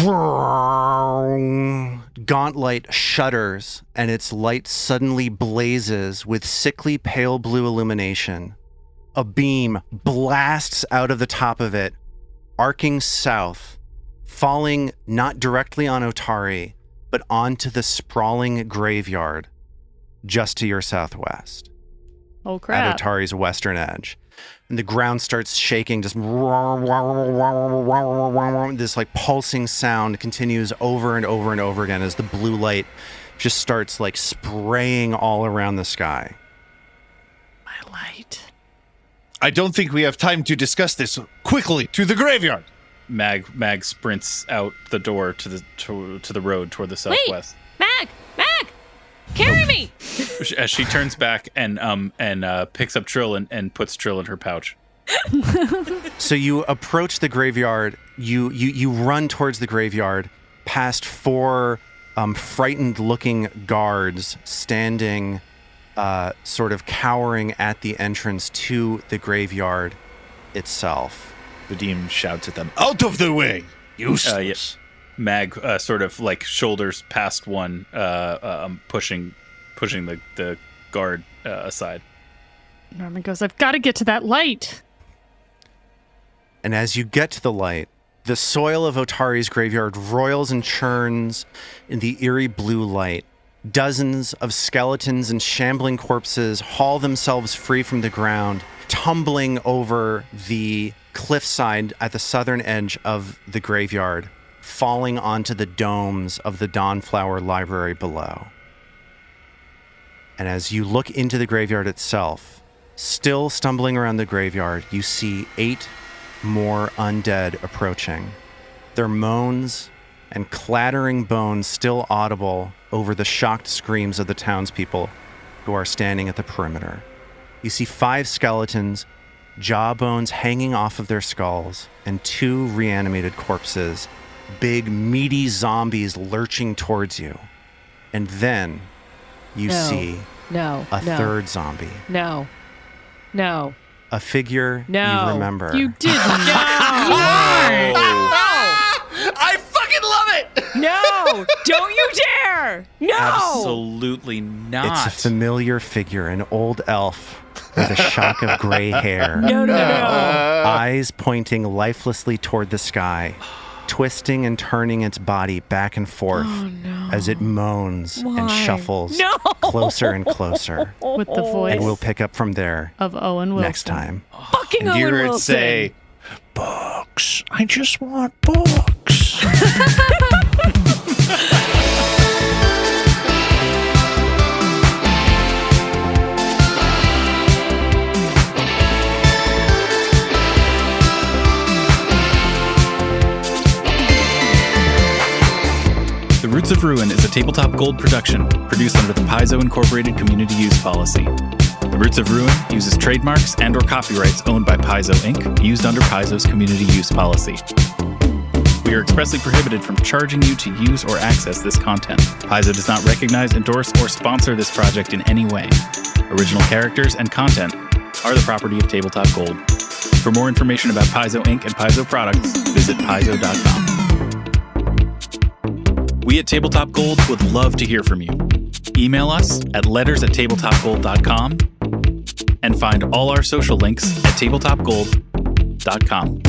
[SPEAKER 2] shudders, and its light suddenly blazes with sickly pale blue illumination. A beam blasts out of the top of it, arcing south, falling not directly on Otari, but onto the sprawling graveyard just to your southwest.
[SPEAKER 4] Oh, crap.
[SPEAKER 2] At Otari's western edge. And the ground starts shaking, just this like pulsing sound continues over and over and over again as the blue light just starts like spraying all around the sky.
[SPEAKER 4] My light.
[SPEAKER 3] I don't think we have time to discuss this. Quickly, to the graveyard.
[SPEAKER 1] Mag sprints out the door to the road toward the southwest.
[SPEAKER 5] Mag! Carry me!
[SPEAKER 1] As she turns back and picks up Trill and puts Trill in her pouch.
[SPEAKER 2] So you approach the graveyard. You run towards the graveyard, past 4 frightened-looking guards standing, sort of cowering at the entrance to the graveyard itself.
[SPEAKER 3] Vadim shouts at them, "Out of the way! Useless!"
[SPEAKER 1] Yes. Mag sort of like shoulders past one, pushing the guard aside.
[SPEAKER 4] Norman goes, I've got to get to that light.
[SPEAKER 2] And as you get to the light, the soil of Otari's graveyard roils and churns in the eerie blue light. Dozens of skeletons and shambling corpses haul themselves free from the ground, tumbling over the cliffside at the southern edge of the graveyard, falling onto the domes of the Dawnflower Library below. And as you look into the graveyard itself, still stumbling around the graveyard, you see 8 more undead approaching. Their moans and clattering bones still audible over the shocked screams of the townspeople who are standing at the perimeter. You see 5 skeletons, jawbones hanging off of their skulls, and 2 reanimated corpses, big, meaty zombies lurching towards you. And then you see a third zombie.
[SPEAKER 7] No.
[SPEAKER 2] A figure you remember.
[SPEAKER 4] You didn't.
[SPEAKER 3] I fucking love it!
[SPEAKER 7] No! Don't you dare! No!
[SPEAKER 1] Absolutely not.
[SPEAKER 2] It's a familiar figure, an old elf with a shock of gray hair.
[SPEAKER 7] No.
[SPEAKER 2] Eyes pointing lifelessly toward the sky, twisting and turning its body back and forth as it moans and shuffles closer and closer.
[SPEAKER 4] With the voice
[SPEAKER 2] And we'll pick up from there
[SPEAKER 4] of Owen Wilson.
[SPEAKER 2] next time.
[SPEAKER 7] Fucking
[SPEAKER 3] And
[SPEAKER 7] Owen
[SPEAKER 3] hear it
[SPEAKER 7] Wilson.
[SPEAKER 3] say, "Books. I just want books."
[SPEAKER 1] The Roots of Ruin is a Tabletop Gold production, produced under the Paizo Incorporated Community Use Policy. The Roots of Ruin uses trademarks and/or copyrights owned by Paizo Inc., used under Paizo's Community Use Policy. We are expressly prohibited from charging you to use or access this content. Paizo does not recognize, endorse, or sponsor this project in any way. Original characters and content are the property of Tabletop Gold. For more information about Paizo Inc. and Paizo products, visit paizo.com. We at Tabletop Gold would love to hear from you. Email us at letters@tabletopgold.com and find all our social links at tabletopgold.com.